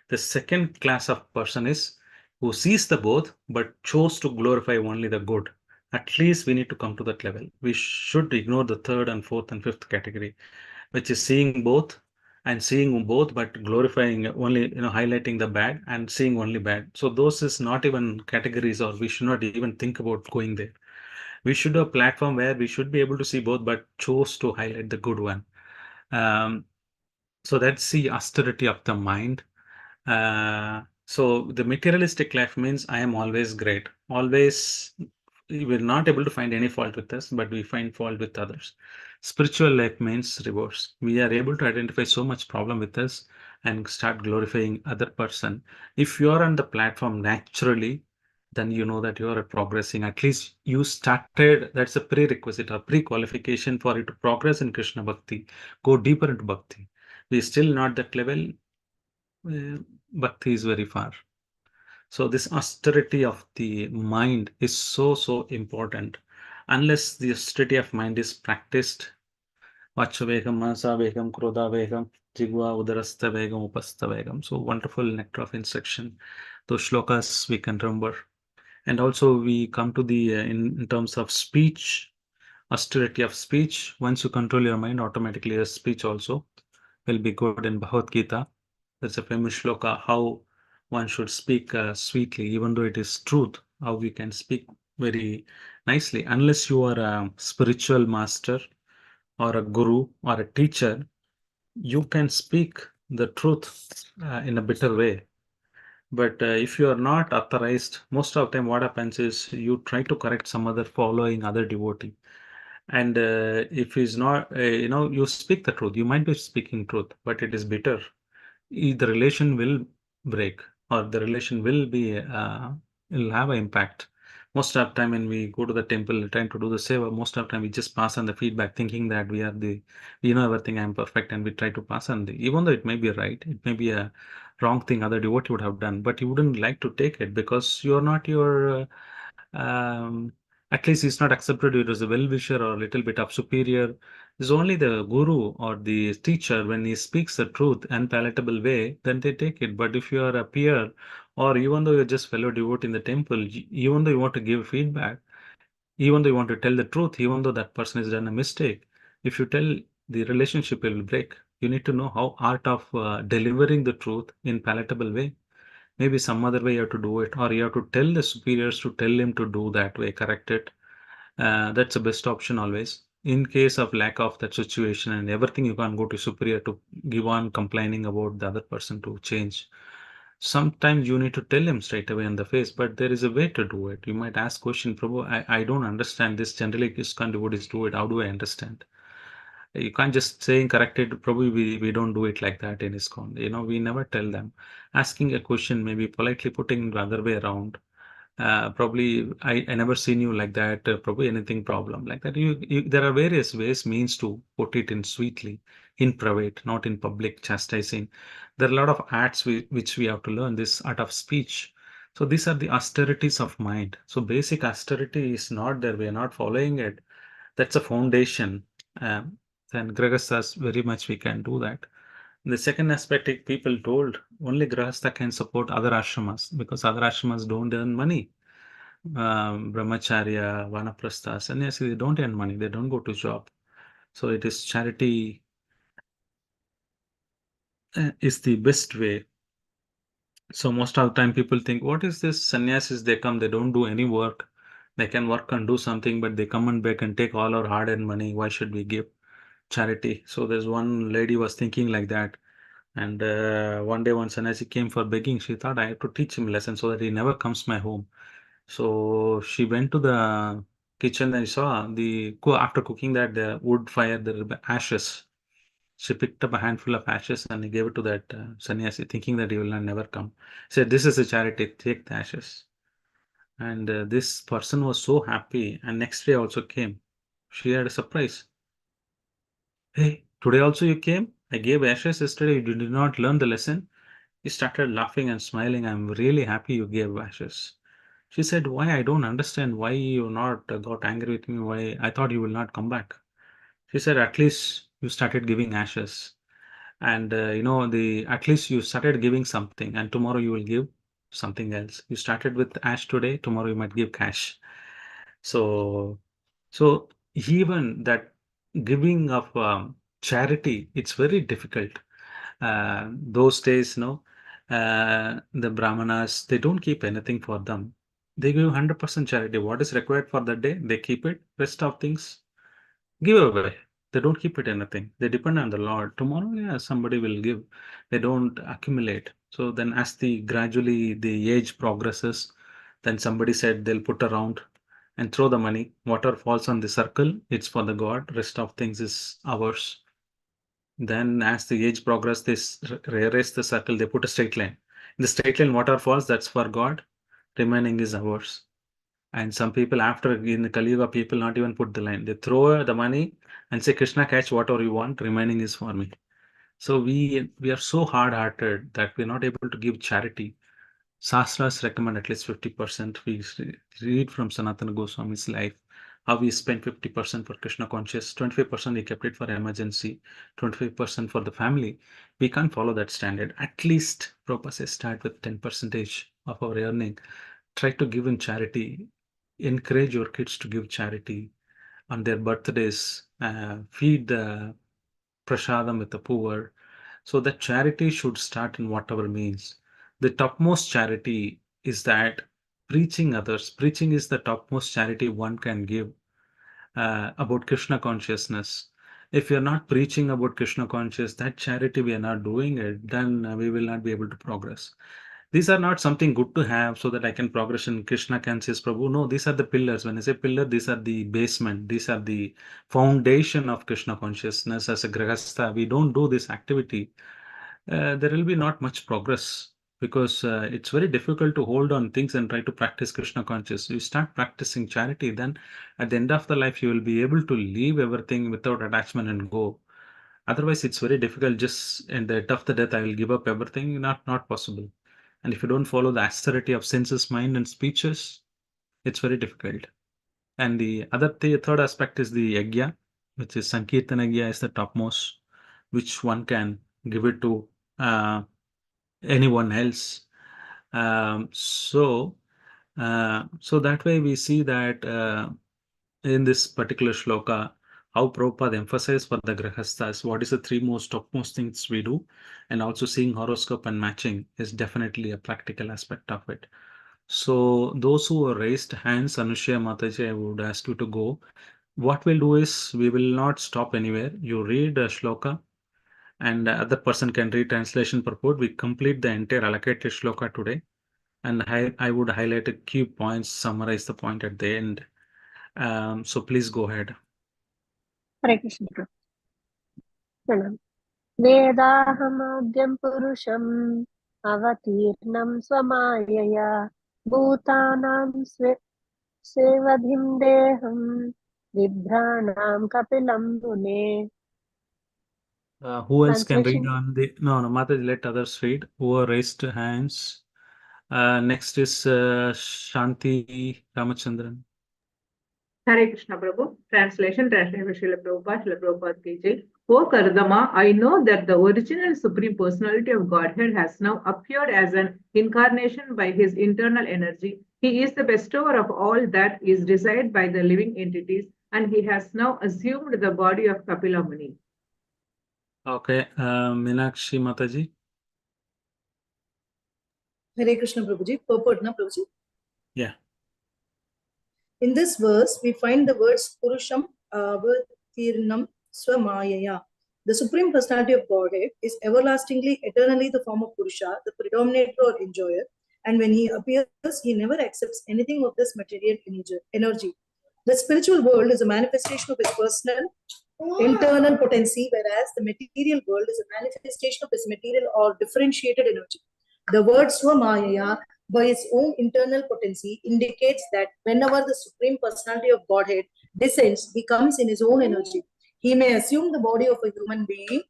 The second class of person is who sees the both but chose to glorify only the good. At least we need to come to that level. We should ignore the third and fourth and fifth category, which is seeing both and seeing both but glorifying only, highlighting the bad and seeing only bad. So those is not even categories, or we should not even think about going there. We should have a platform where we should be able to see both but chose to highlight the good one. So that's the austerity of the mind. So the materialistic life means I am always great, always. We're not able to find any fault with us, but we find fault with others. Spiritual life means reverse. We are able to identify so much problem with us and start glorifying other person. If you are on the platform naturally, then you know that you are progressing. At least you started. That's a prerequisite or pre-qualification for you to progress in Krishna Bhakti, go deeper into Bhakti. We're still not that level. Bhakti is very far. So this austerity of the mind is so important. Unless the austerity of mind is practiced, Vachavegam, Masavegam, Krodavegam, Jigva, Udarasthavegam, Upastavegam. So wonderful nectar of instruction. Those shlokas we can remember. And also we come to the, in terms of speech, austerity of speech. Once you control your mind, automatically your speech also will be good. In Bhagavad Gita, there's a famous shloka, how one should speak sweetly, even though it is truth, how we can speak very nicely. Unless you are a spiritual master or a guru or a teacher, you can speak the truth in a better way. But if you are not authorized, most of the time what happens is you try to correct some other following other devotee. And if he's not, you speak the truth, you might be speaking truth, but it is bitter. The relation will break, or the relation will have an impact. Most of the time when we go to the temple trying to do the seva, most of the time we just pass on the feedback thinking that we know everything, I'm perfect, and we try to pass on even though it may be right, it may be a wrong thing other devotee would have done, but you wouldn't like to take it because you're not at least it's not accepted you as a well-wisher or a little bit of superior. It's only the guru or the teacher, when he speaks the truth and palatable way, then they take it. But if you are a peer, or even though you're just fellow devotee in the temple, even though you want to give feedback, even though you want to tell the truth, even though that person has done a mistake, if you tell, the relationship will break. You need to know how art of delivering the truth in palatable way. Maybe some other way you have to do it, or you have to tell the superiors to tell him to do that way, correct it. That's the best option always. In case of lack of that situation and everything, you can't go to superior to give on complaining about the other person to change. Sometimes you need to tell him straight away in the face, but there is a way to do it. You might ask question, Prabhu, I don't understand this. Generally, ISKCON devotees do it. How do I understand? You can't just saying corrected, probably we don't do it like that in ISKCON. We never tell them. Asking a question, maybe politely putting the other way around. Probably I never seen you like that. Probably anything problem like that. There are various ways, means to put it in sweetly, in private, not in public, chastising. There are a lot of arts which we have to learn. This art of speech. So these are the austerities of mind. So basic austerity is not there. We are not following it. That's a foundation. Then Grihasthas very much we can do that. The second aspect, people told only Grihastha can support other ashramas because other ashramas don't earn money. Brahmacharya, Vanaprastha, Sannyasi, they don't earn money, they don't go to job. So it is charity is the best way. So most of the time people think, what is this? Sannyasis, they come, they don't do any work. They can work and do something, but they come and beg and take all our hard-earned money. Why should we give charity? So there's one lady was thinking like that. And one day when Sannyasi came for begging, she thought I have to teach him a lesson so that he never comes my home. So she went to the kitchen and saw after cooking that the wood fire, the ashes. She picked up a handful of ashes and gave it to that sannyasi, thinking that he will not never come. Said, "This is a charity. Take the ashes." And this person was so happy. And next day also came. She had a surprise. Hey, today also you came? I gave ashes yesterday. You did not learn the lesson. He started laughing and smiling. I'm really happy you gave ashes. She said, why? I don't understand why you not got angry with me. Why? I thought you will not come back. She said, at least you started giving ashes. And at least you started giving something, and tomorrow you will give something else. You started with ash today, tomorrow you might give cash. So even that giving of charity, it's very difficult. Those days, the brahmanas, they don't keep anything for them. They give 100% charity. What is required for that day, they keep it. Rest of things, give away. They don't keep it anything. They depend on the Lord. Tomorrow, yeah, somebody will give. They don't accumulate. So then as gradually the age progresses, then somebody said they'll put around and throw the money. Water falls on the circle, it's for the God. Rest of things is ours. Then as the age progress, they rearrange the circle, they put a straight line. In the straight line, water falls, that's for God. Remaining is ours. And some people after in the Kali Yuga, people not even put the line. They throw the money and say, Krishna, catch whatever you want, remaining is for me. So we are so hard-hearted that we're not able to give charity. Sastras recommend at least 50%. We read from Sanatana Goswami's life how he spent 50% for Krishna conscious, 25% he kept it for emergency, 25% for the family. We can't follow that standard. At least Prabhupada says start with 10% of our earning. Try to give in charity. Encourage your kids to give charity on their birthdays. Feed the prasadam with the poor. So that charity should start in whatever means. The topmost charity is that preaching others. Preaching is the topmost charity one can give about Krishna consciousness. If you're not preaching about Krishna conscious, that charity we are not doing it, then we will not be able to progress. These are not something good to have so that I can progress in Krishna conscious Prabhu. No, these are the pillars. When I say pillar, these are the basement. These are the foundation of Krishna consciousness. As a Grahastha, we don't do this activity. There will be not much progress because it's very difficult to hold on things and try to practice Krishna conscious. You start practicing charity, then at the end of the life, you will be able to leave everything without attachment and go. Otherwise, it's very difficult. Just in the end of the death, I will give up everything. Not possible. And if you don't follow the austerity of senses, mind, and speeches, it's very difficult. And the third aspect is the yajna, which is Sankirtana yajna is the topmost, which one can give it to anyone else. So that way we see that in this particular shloka, how Prabhupada emphasized for the grahasthas, what is the three topmost things we do, and also seeing horoscope and matching is definitely a practical aspect of it. So those who raised hands, Anushya Mataji, I would ask you to go. What we'll do is we will not stop anywhere. You read a shloka and the other person can read translation purport. We complete the entire allocated shloka today. And I would highlight a key points, summarize the point at the end. So please go ahead.
Hare Krishna. Pranam. Vedahamadyam purusham avatirnam swamayaya bhutanam sevadhim deham vibhranam kapilam mune.
Who else can read
Translation.
on the... No, Mataji, let others read. Who raised hands? Next is Shanti Ramachandran.
Hare Krishna Prabhu. Translation by Srila Prabhupada ki jai. O Kardama, I know that the original Supreme Personality of Godhead has now appeared as an incarnation by his internal energy. He is the bestower of all that is desired by the living entities, and he has now assumed the body of Kapila Muni.
Okay, Meenakshi Mataji.
Hare Krishna Prabhuji. Purport, na Prabhuji?
Yeah.
In this verse, we find the words Purusham Avatirnam Swamayaya. The Supreme Personality of Godhead is everlastingly, eternally the form of Purusha, the predominator or enjoyer, and when he appears, he never accepts anything of this material energy. The spiritual world is a manifestation of his personal, internal potency, whereas the material world is a manifestation of his material or differentiated energy. The word Swamayaya, by its own internal potency, indicates that whenever the Supreme Personality of Godhead descends, he comes in his own energy. He may assume the body of a human being,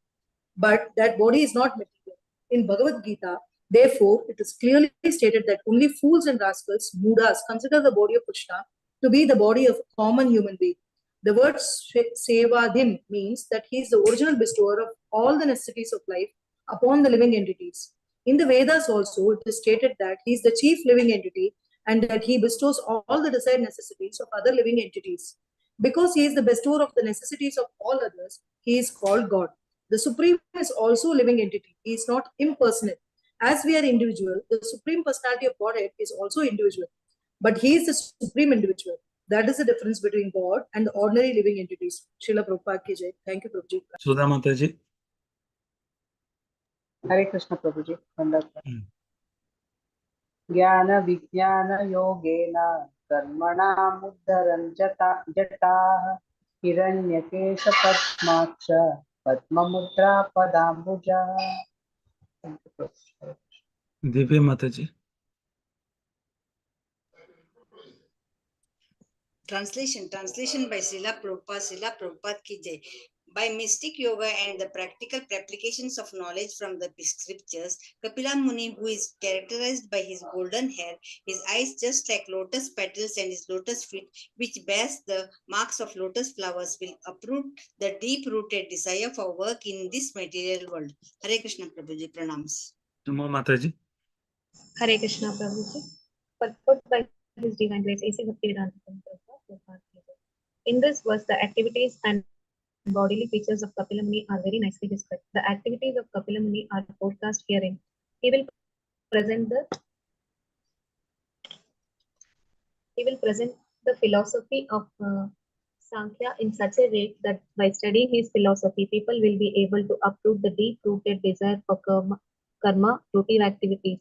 but that body is not material. In Bhagavad Gita, therefore, it is clearly stated that only fools and rascals, mudas, consider the body of Krishna to be the body of a common human being. The word Sevadhim means that he is the original bestower of all the necessities of life upon the living entities. In the Vedas also, it is stated that he is the chief living entity and that he bestows all the desired necessities of other living entities. Because he is the bestower of the necessities of all others, he is called God. The Supreme is also a living entity. He is not impersonal. As we are individual, the Supreme Personality of Godhead is also individual. But he is the Supreme Individual. That is the difference between God and the ordinary living entities. Srila Prabhupada ki jai. Thank you, Prabhuji.
Sudha Mataji.
Hare Krishna Prabhuji. Jnana Vijnana Yogena Karmana Mudaran Jata Hiranyakesha Padmaksha Padma Mudra Padambuja.
Divya Mataji.
Translation by Srila Prabhupada ki jai. By mystic yoga and the practical applications of knowledge from the scriptures, Kapila Muni, who is characterized by his golden hair, his eyes just like lotus petals, and his lotus feet, which bears the marks of lotus flowers, will uproot the deep-rooted desire for work in this material world. Hare Krishna Prabhuji, pranams.
Sumo Mataji.
Hare Krishna Prabhuji. Purport by His Divine Grace, A.C. Bhaktivedanta Prabhupada. In this verse, the activities and bodily features of Kapila Muni are very nicely described. The activities of Kapila Muni are forecast herein. He will present the philosophy of Sankhya in such a way that by studying his philosophy, people will be able to uproot the deep-rooted desire for karma, routine activities.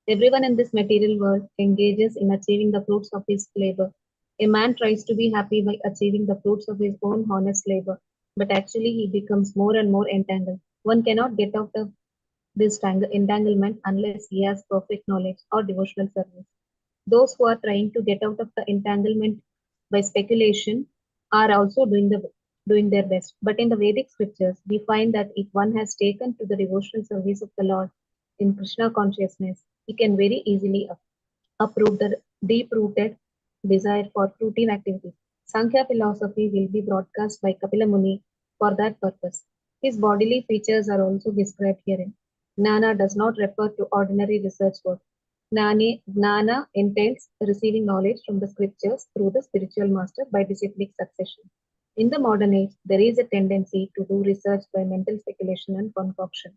Everyone in this material world engages in achieving the fruits of his labor. A man tries to be happy by achieving the fruits of his own honest labor, but actually he becomes more and more entangled. One cannot get out of this entanglement unless he has perfect knowledge or devotional service. Those who are trying to get out of the entanglement by speculation are also doing their best. But in the Vedic scriptures, we find that if one has taken to the devotional service of the Lord in Krishna consciousness, he can very easily uproot the deep-rooted desire for routine activities. Sankhya philosophy will be broadcast by Kapila Muni for that purpose. His bodily features are also described herein. Gnana does not refer to ordinary research work. Gnana entails receiving knowledge from the scriptures through the spiritual master by disciplic succession. In the modern age, there is a tendency to do research by mental speculation and concoction.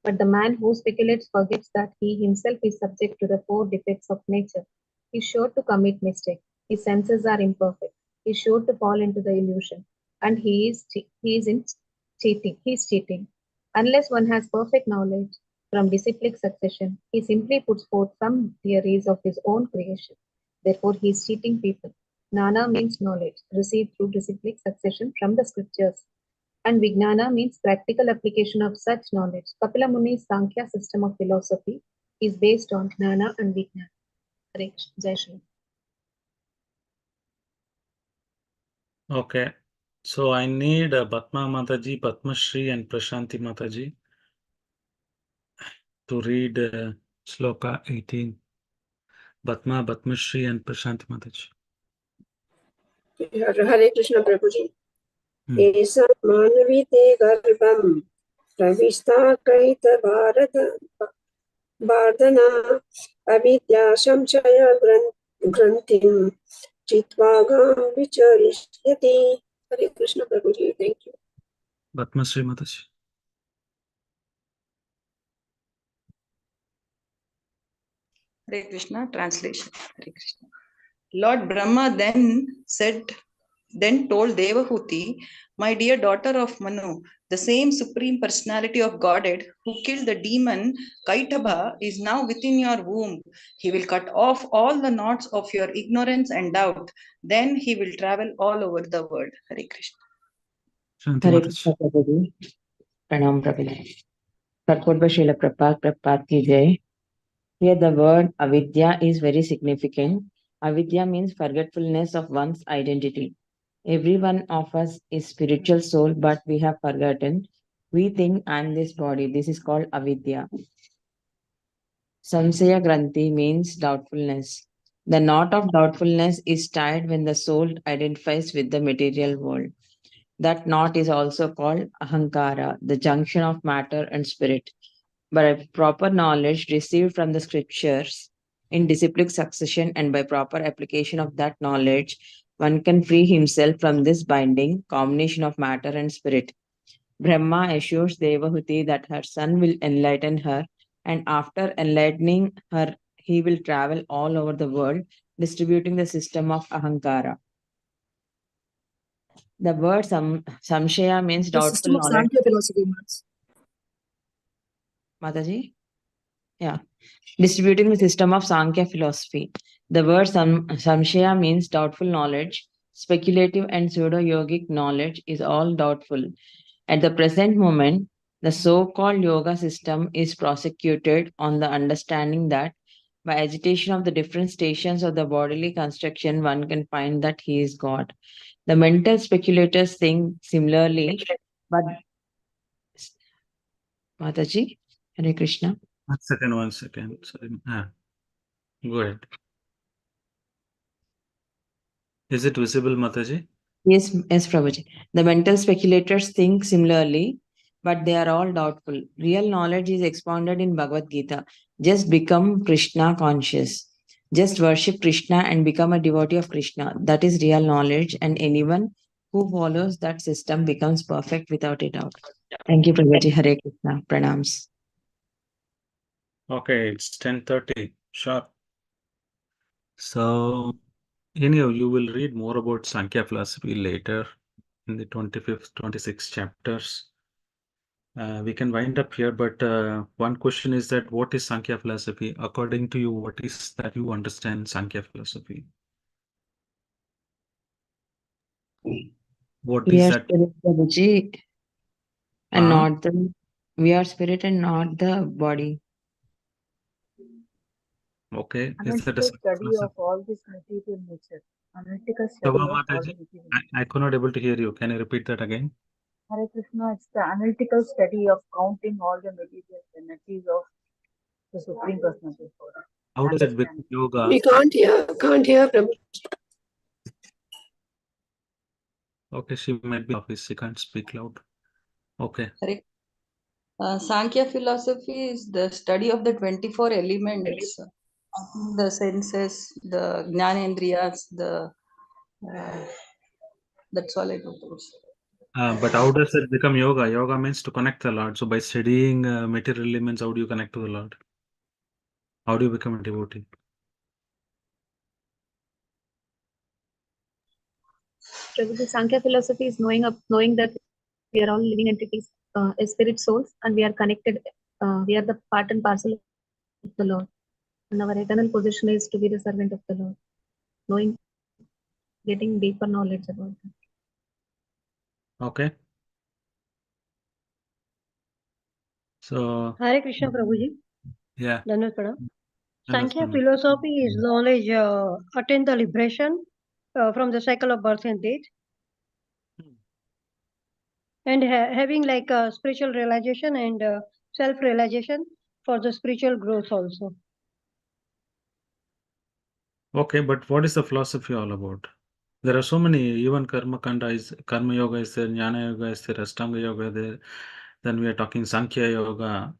But the man who speculates forgets that he himself is subject to the four defects of nature. He is sure to commit mistake. His senses are imperfect. He is sure to fall into the illusion. And he is cheating. Unless one has perfect knowledge from disciplic succession, he simply puts forth some theories of his own creation. Therefore, he is cheating people. Gnana means knowledge received through disciplic succession from the scriptures, and Vijnana means practical application of such knowledge. Kapila Muni's Sankhya system of philosophy is based on Gnana and Vijnana. Hare Krishna. Jai Shri.
Okay. So I need Padma Mataji, Padma Shri, and Prashanti Mataji to read Sloka 18. Padma Shri, and Prashanti Mataji.
Hare Krishna Prabhuji. Esa manavite garbham pravista kaita bardhana avidya samchaya grantim chitvagam vicharishyati. Hare Krishna Prabhuji. Thank you.
Padma Shri Mataji.
Hare Krishna, translation. Hare Krishna. Lord Brahma then told Devahuti, my dear daughter of Manu, the same supreme personality of Godhead who killed the demon Kaitaba is now within your womb. He will cut off all the knots of your ignorance and doubt. Then he will travel all over the world. Hare Krishna.
Hare Krishna Prabhuji. Pranam Prabhuji. Purport by Srila Prabhupada ki jai. Here the word avidya is very significant. Avidya means forgetfulness of one's identity. Every one of us is spiritual soul, but we have forgotten. We think I'm this body. This is called avidya. Samsaya Granthi means doubtfulness. The knot of doubtfulness is tied when the soul identifies with the material world. That knot is also called ahankara, the junction of matter and spirit. By proper knowledge received from the scriptures in disciplic succession and by proper application of that knowledge, one can free himself from this binding combination of matter and spirit. Brahma assures Devahuti that her son will enlighten her, and after enlightening her, he will travel all over the world, distributing the system of ahankara. The word samshaya means
The
doubtful
system of
knowledge.
Sankhya philosophy,
Mataji? Yeah. Distributing the system of Sankhya philosophy. The word samshaya means doubtful knowledge. Speculative and pseudo-yogic knowledge is all doubtful. At the present moment, the so-called yoga system is prosecuted on the understanding that by agitation of the different stations of the bodily construction, one can find that he is God. The mental speculators think similarly
but Mataji, Hare Krishna.
1 second, 1 second. Sorry. Go ahead. Is it visible, Mataji?
Yes, Prabhuji. The mental speculators think similarly, but they are all doubtful. Real knowledge is expounded in Bhagavad Gita. Just become Krishna conscious. Just worship Krishna and become a devotee of Krishna. That is real knowledge, and anyone who follows that system becomes perfect without a doubt. Thank you, Prabhuji. Hare Krishna. Pranams.
Okay, it's 10:30. Sure. So, anyhow, you will read more about Sankhya philosophy later in the 25th, 26th chapters. We can wind up here, but one question is that what is Sankhya philosophy? According to you, what is that you understand Sankhya philosophy? What
We
is
are
that?
spirit, Prabhuji, and
Huh?
not the. We are spirit and not the body.
Okay, is that a
Analytical
Sankhya
study of
philosophy?
all this material nature. Analytical
Shobha
study of all the
Mataji,
material.
I could not able to hear you. Can you repeat that again?
Hare Krishna, it's the analytical study of counting all the material energies of the Supreme Personality of God.
How does it become
Understand.
yoga?
We can't hear from.
Okay, she might be in office. She can't speak loud. Okay.
Sankhya philosophy is the study of the 24 elements, the senses, the jnanendriyas, that's all I know.
But how does it become yoga? Yoga means to connect the Lord. So by studying material elements, how do you connect to the Lord? How do you become a devotee?
Prabhuji, Sankhya philosophy is knowing that we are all living entities, as spirit souls, and we are connected. We are the part and parcel of the Lord, and our eternal position is to be the servant of the Lord. Knowing, getting deeper knowledge about that.
Okay. So,
Hare Krishna Prabhuji.
yeah.
Dhanwad Pranam.
Anas
Sankhya
Pranam.
philosophy is knowledge attain the liberation from the cycle of birth and death, and having like a spiritual realization and self-realization for the spiritual growth also.
Okay, but what is the philosophy all about? There are so many, even Karma Yoga is there, Jnana Yoga is there, Ashtanga Yoga there. Then we are talking Sankhya Yoga.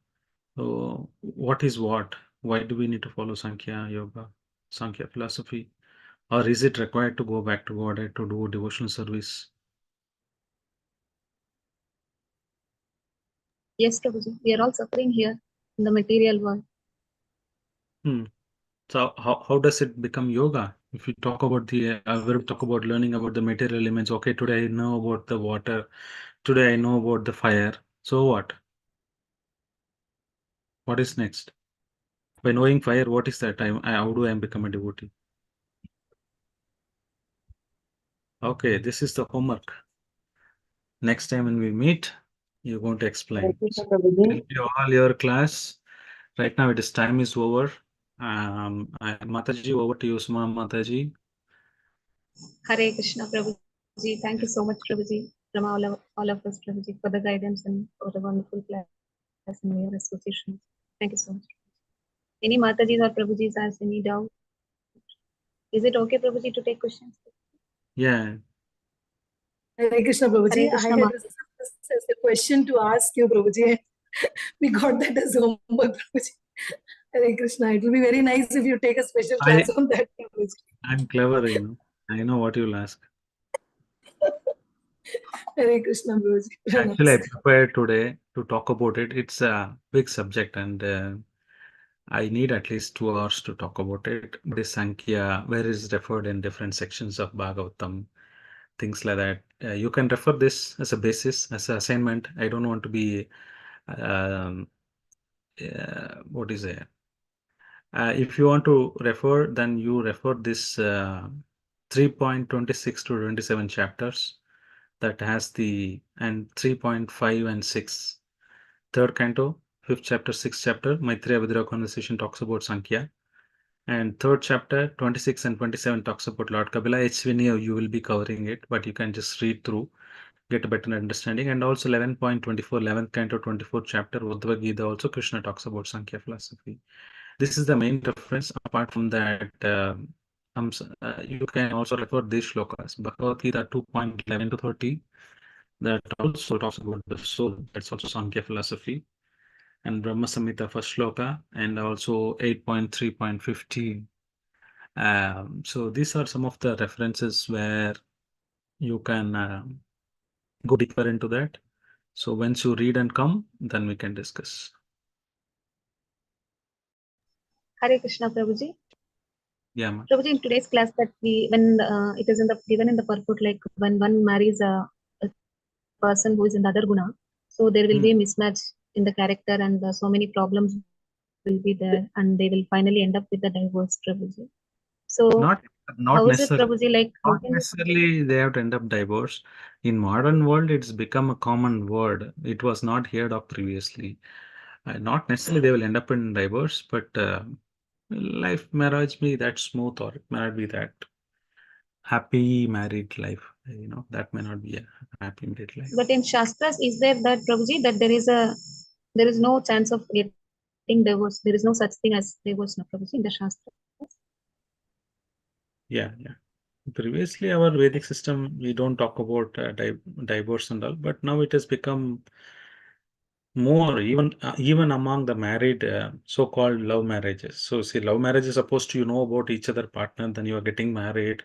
So, what is what? Why do we need to follow Sankhya Yoga, Sankhya philosophy? Or is it required to go back to Godhead to do devotional service?
Yes, Prabhuji, we are all suffering here in the material world.
So how does it become yoga? If you talk about we'll talk about learning about the material elements. Okay, today I know about the water. Today I know about the fire. So what? What is next? By knowing fire, what is that? How do I become a devotee? Okay, this is the homework. Next time when we meet, you're going to explain. So, thank you all your class. Right now, time is over. Mataji, over to you, Suma Mataji.
Hare Krishna, Prabhuji. Thank you so much, Prabhuji, from all of us, Prabhuji, for the guidance and for the wonderful class and your association. Thank you so much. Any Matajis or Prabhujis has any doubt? Is it okay, Prabhuji, to take questions?
Yeah.
Hare Krishna, Prabhuji.
Hare Krishna,
I had a question to ask you, Prabhuji. We got that as homework, Prabhuji. Hare Krishna. It will be very nice if you take a special class on that, Prabhuji.
I'm clever, I know what you'll ask.
Hare Krishna, Prabhuji.
Actually, I prepared today to talk about it. It's a big subject, and I need at least 2 hours to talk about it. This Sankhya, where is referred in different sections of Bhagavatam, things like that. You can refer this as a basis, as an assignment. I don't want to be, what is it? If you want to refer, then you refer this 3.26 to 27 chapters that has and 3.5 and 6. Third canto, 5th chapter, 6th chapter, Maitreya Vidura conversation talks about Sankhya. And third chapter, 26 and 27 talks about Lord Kabila. HVNA, you will be covering it, but you can just read through. get a better understanding. And also 11.24, 11th canto, 24th chapter, Uddhava Gita, also Krishna talks about Sankhya philosophy. This is the main reference. Apart from that, you can also refer these shlokas. Bhagavad Gita 2.11 to 30, that also talks about the soul. That's also Sankhya philosophy. And Brahma Samhita first shloka, and also 8.3.15. So these are some of the references where you can go deeper into that. So once you read and come, then we can discuss.
Hare Krishna, Prabhuji.
Yeah, ma'am.
Prabhuji, in today's class that when it is given in the purport, like when one marries a person who is in the other guna, so there will be a mismatch in the character, and so many problems will be there, and they will finally end up with the divorce, Prabhuji. So
Not
how is it,
necessarily.
Prabhuji? Like
Not necessarily they have to end up divorce. In modern world, it's become a common word. It was not heard of previously. Not necessarily they will end up in divorce, but life may not be that smooth, or it may not be that happy married life. That may not be a happy married life.
But in Shastras, is there that, Prabhuji, that there is no chance of getting divorce? There is no such thing as divorce, no, Prabhuji, in the Shastras.
Yeah. Previously, our Vedic system, we don't talk about divorce and all, but now it has become more, even among the married so-called love marriages. So see, love marriage is supposed to know about each other partner, then you are getting married.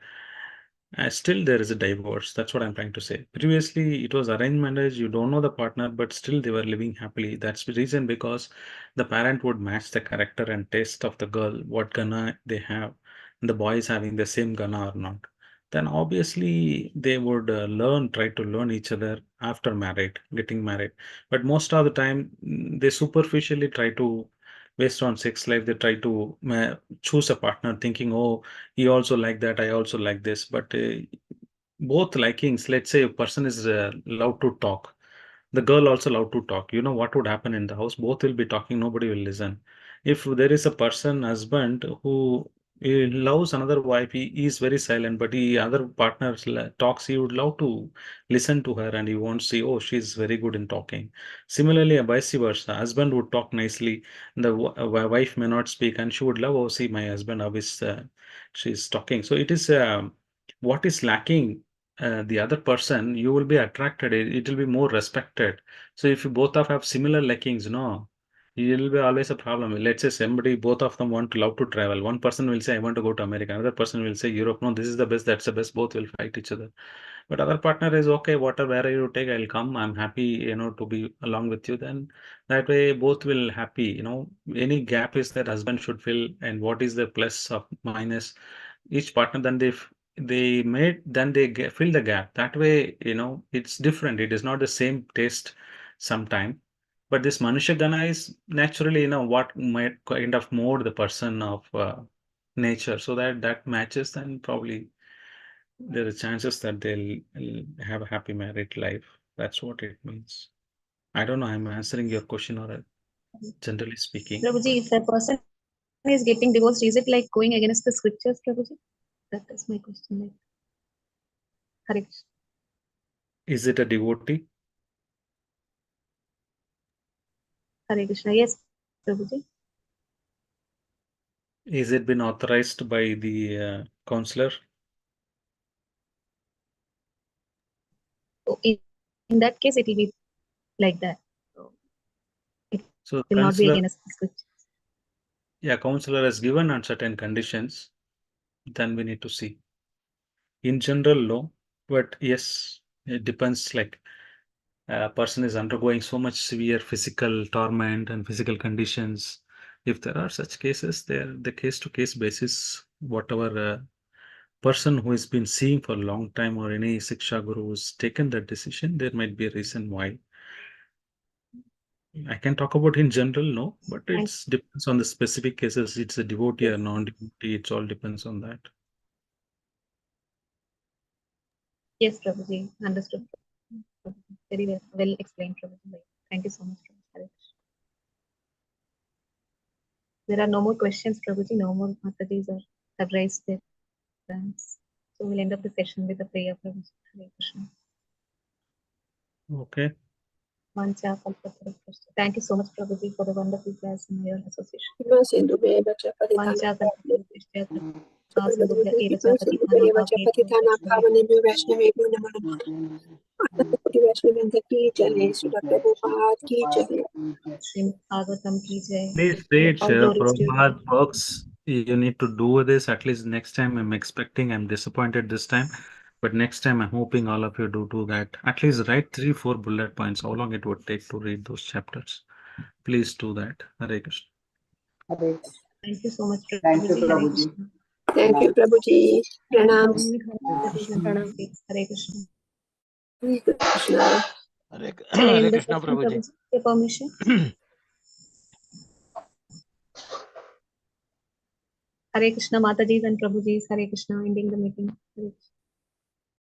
Still there is a divorce. That's what I'm trying to say. Previously, it was arranged marriage. You don't know the partner, but still they were living happily. That's the reason, because the parent would match the character and taste of the girl, what gana they have, and the boy is having the same gana or not. Then obviously they would try to learn each other after getting married. But most of the time, they superficially try to, based on sex life, they try to choose a partner thinking, oh, he also like that, I also like this. But both likings, let's say a person is allowed to talk, the girl also allowed to talk. You know what would happen in the house? Both will be talking, nobody will listen. If there is a person, husband, who loves another wife, he is very silent, but he other partners talks, he would love to listen to her, and he won't say, oh, she's very good in talking. Similarly, vice versa, husband would talk nicely, the wife may not speak, and she would love, oh, see my husband, how is she's talking. So it is what is lacking, the other person, you will be attracted, it will be more respected. So if you both of have similar likings, no, it will be always a problem. Let's say somebody, both of them want to love to travel. One person will say, I want to go to America. Another person will say Europe. No, this is the best, that's the best. Both will fight each other. But other partner is okay, whatever, wherever you take, I'll come. I'm happy, to be along with you. Then that way both will happy. Any gap is that husband should fill, and what is the plus of minus each partner, then they made, then they fill the gap. That way, it's different. It is not the same taste sometime. But this Manusha Gana is naturally, what might kind of mold the person of nature, so that matches, then probably there are chances that they'll have a happy married life. That's what it means. I don't know, I'm answering your question, or generally speaking.
Prabhuji, if a person is getting divorced, is it like going against the scriptures, Prabhuji? That is my question. Like, Hare Krishna.
Is it a devotee?
Hare Krishna. Yes, Prabhuji.
Is it been authorized by the counselor?
So in that case, it will be like that.
So
Will not be
counselor,
against the scriptures.
yeah, counselor has given on certain conditions, then we need to see. In general, no, but yes, it depends. Like a person is undergoing so much severe physical torment and physical conditions. If there are such cases, they're the case-to-case basis. Whatever person who has been seeing for a long time, or any Siksha guru who's taken that decision, there might be a reason why. I can talk about in general, no, but it depends on the specific cases. It's a devotee or non-devotee. It all depends on that.
Yes, Prabhuji. Understood. Very well explained, Prabhuji. Thank you so much, Prabhuji. There are no more questions, Prabhuji. No more Matajis have raised their hands. So we'll end up the session with a prayer, Prabhuji. Hare Krishna.
Okay.
Mancha Kalpatarupashya. Thank you so much, Prabhuji, for the wonderful class in your association. Mancha Kalpatarupashya. Asambhubhya eva cha patitana bhavebhyo Srimad Bhagavatam ki jai.
Please reach
All glories to
Prabhupada works. You need to do this at least next time. I'm expecting, I'm disappointed this time, but next time I'm hoping all of you do that. At least write 3-4 bullet points. How long it would take to read those chapters? Please do that. Hare Krishna.
Hare
Thank you so much,
Thank you,
Prabhuji. Hare
Prabhuji.
Krishna.
Thank you, Prabhuji. Pranams.
Pranam. Hare Krishna.
Hare Krishna.
Hare
Can I
Hare
end the
Krishna,
session,
Prabhuji.
Prabhuji? Your permission? Hare Krishna, Mataji and Prabhuji. Hare Krishna, ending the meeting. Hare Krishna.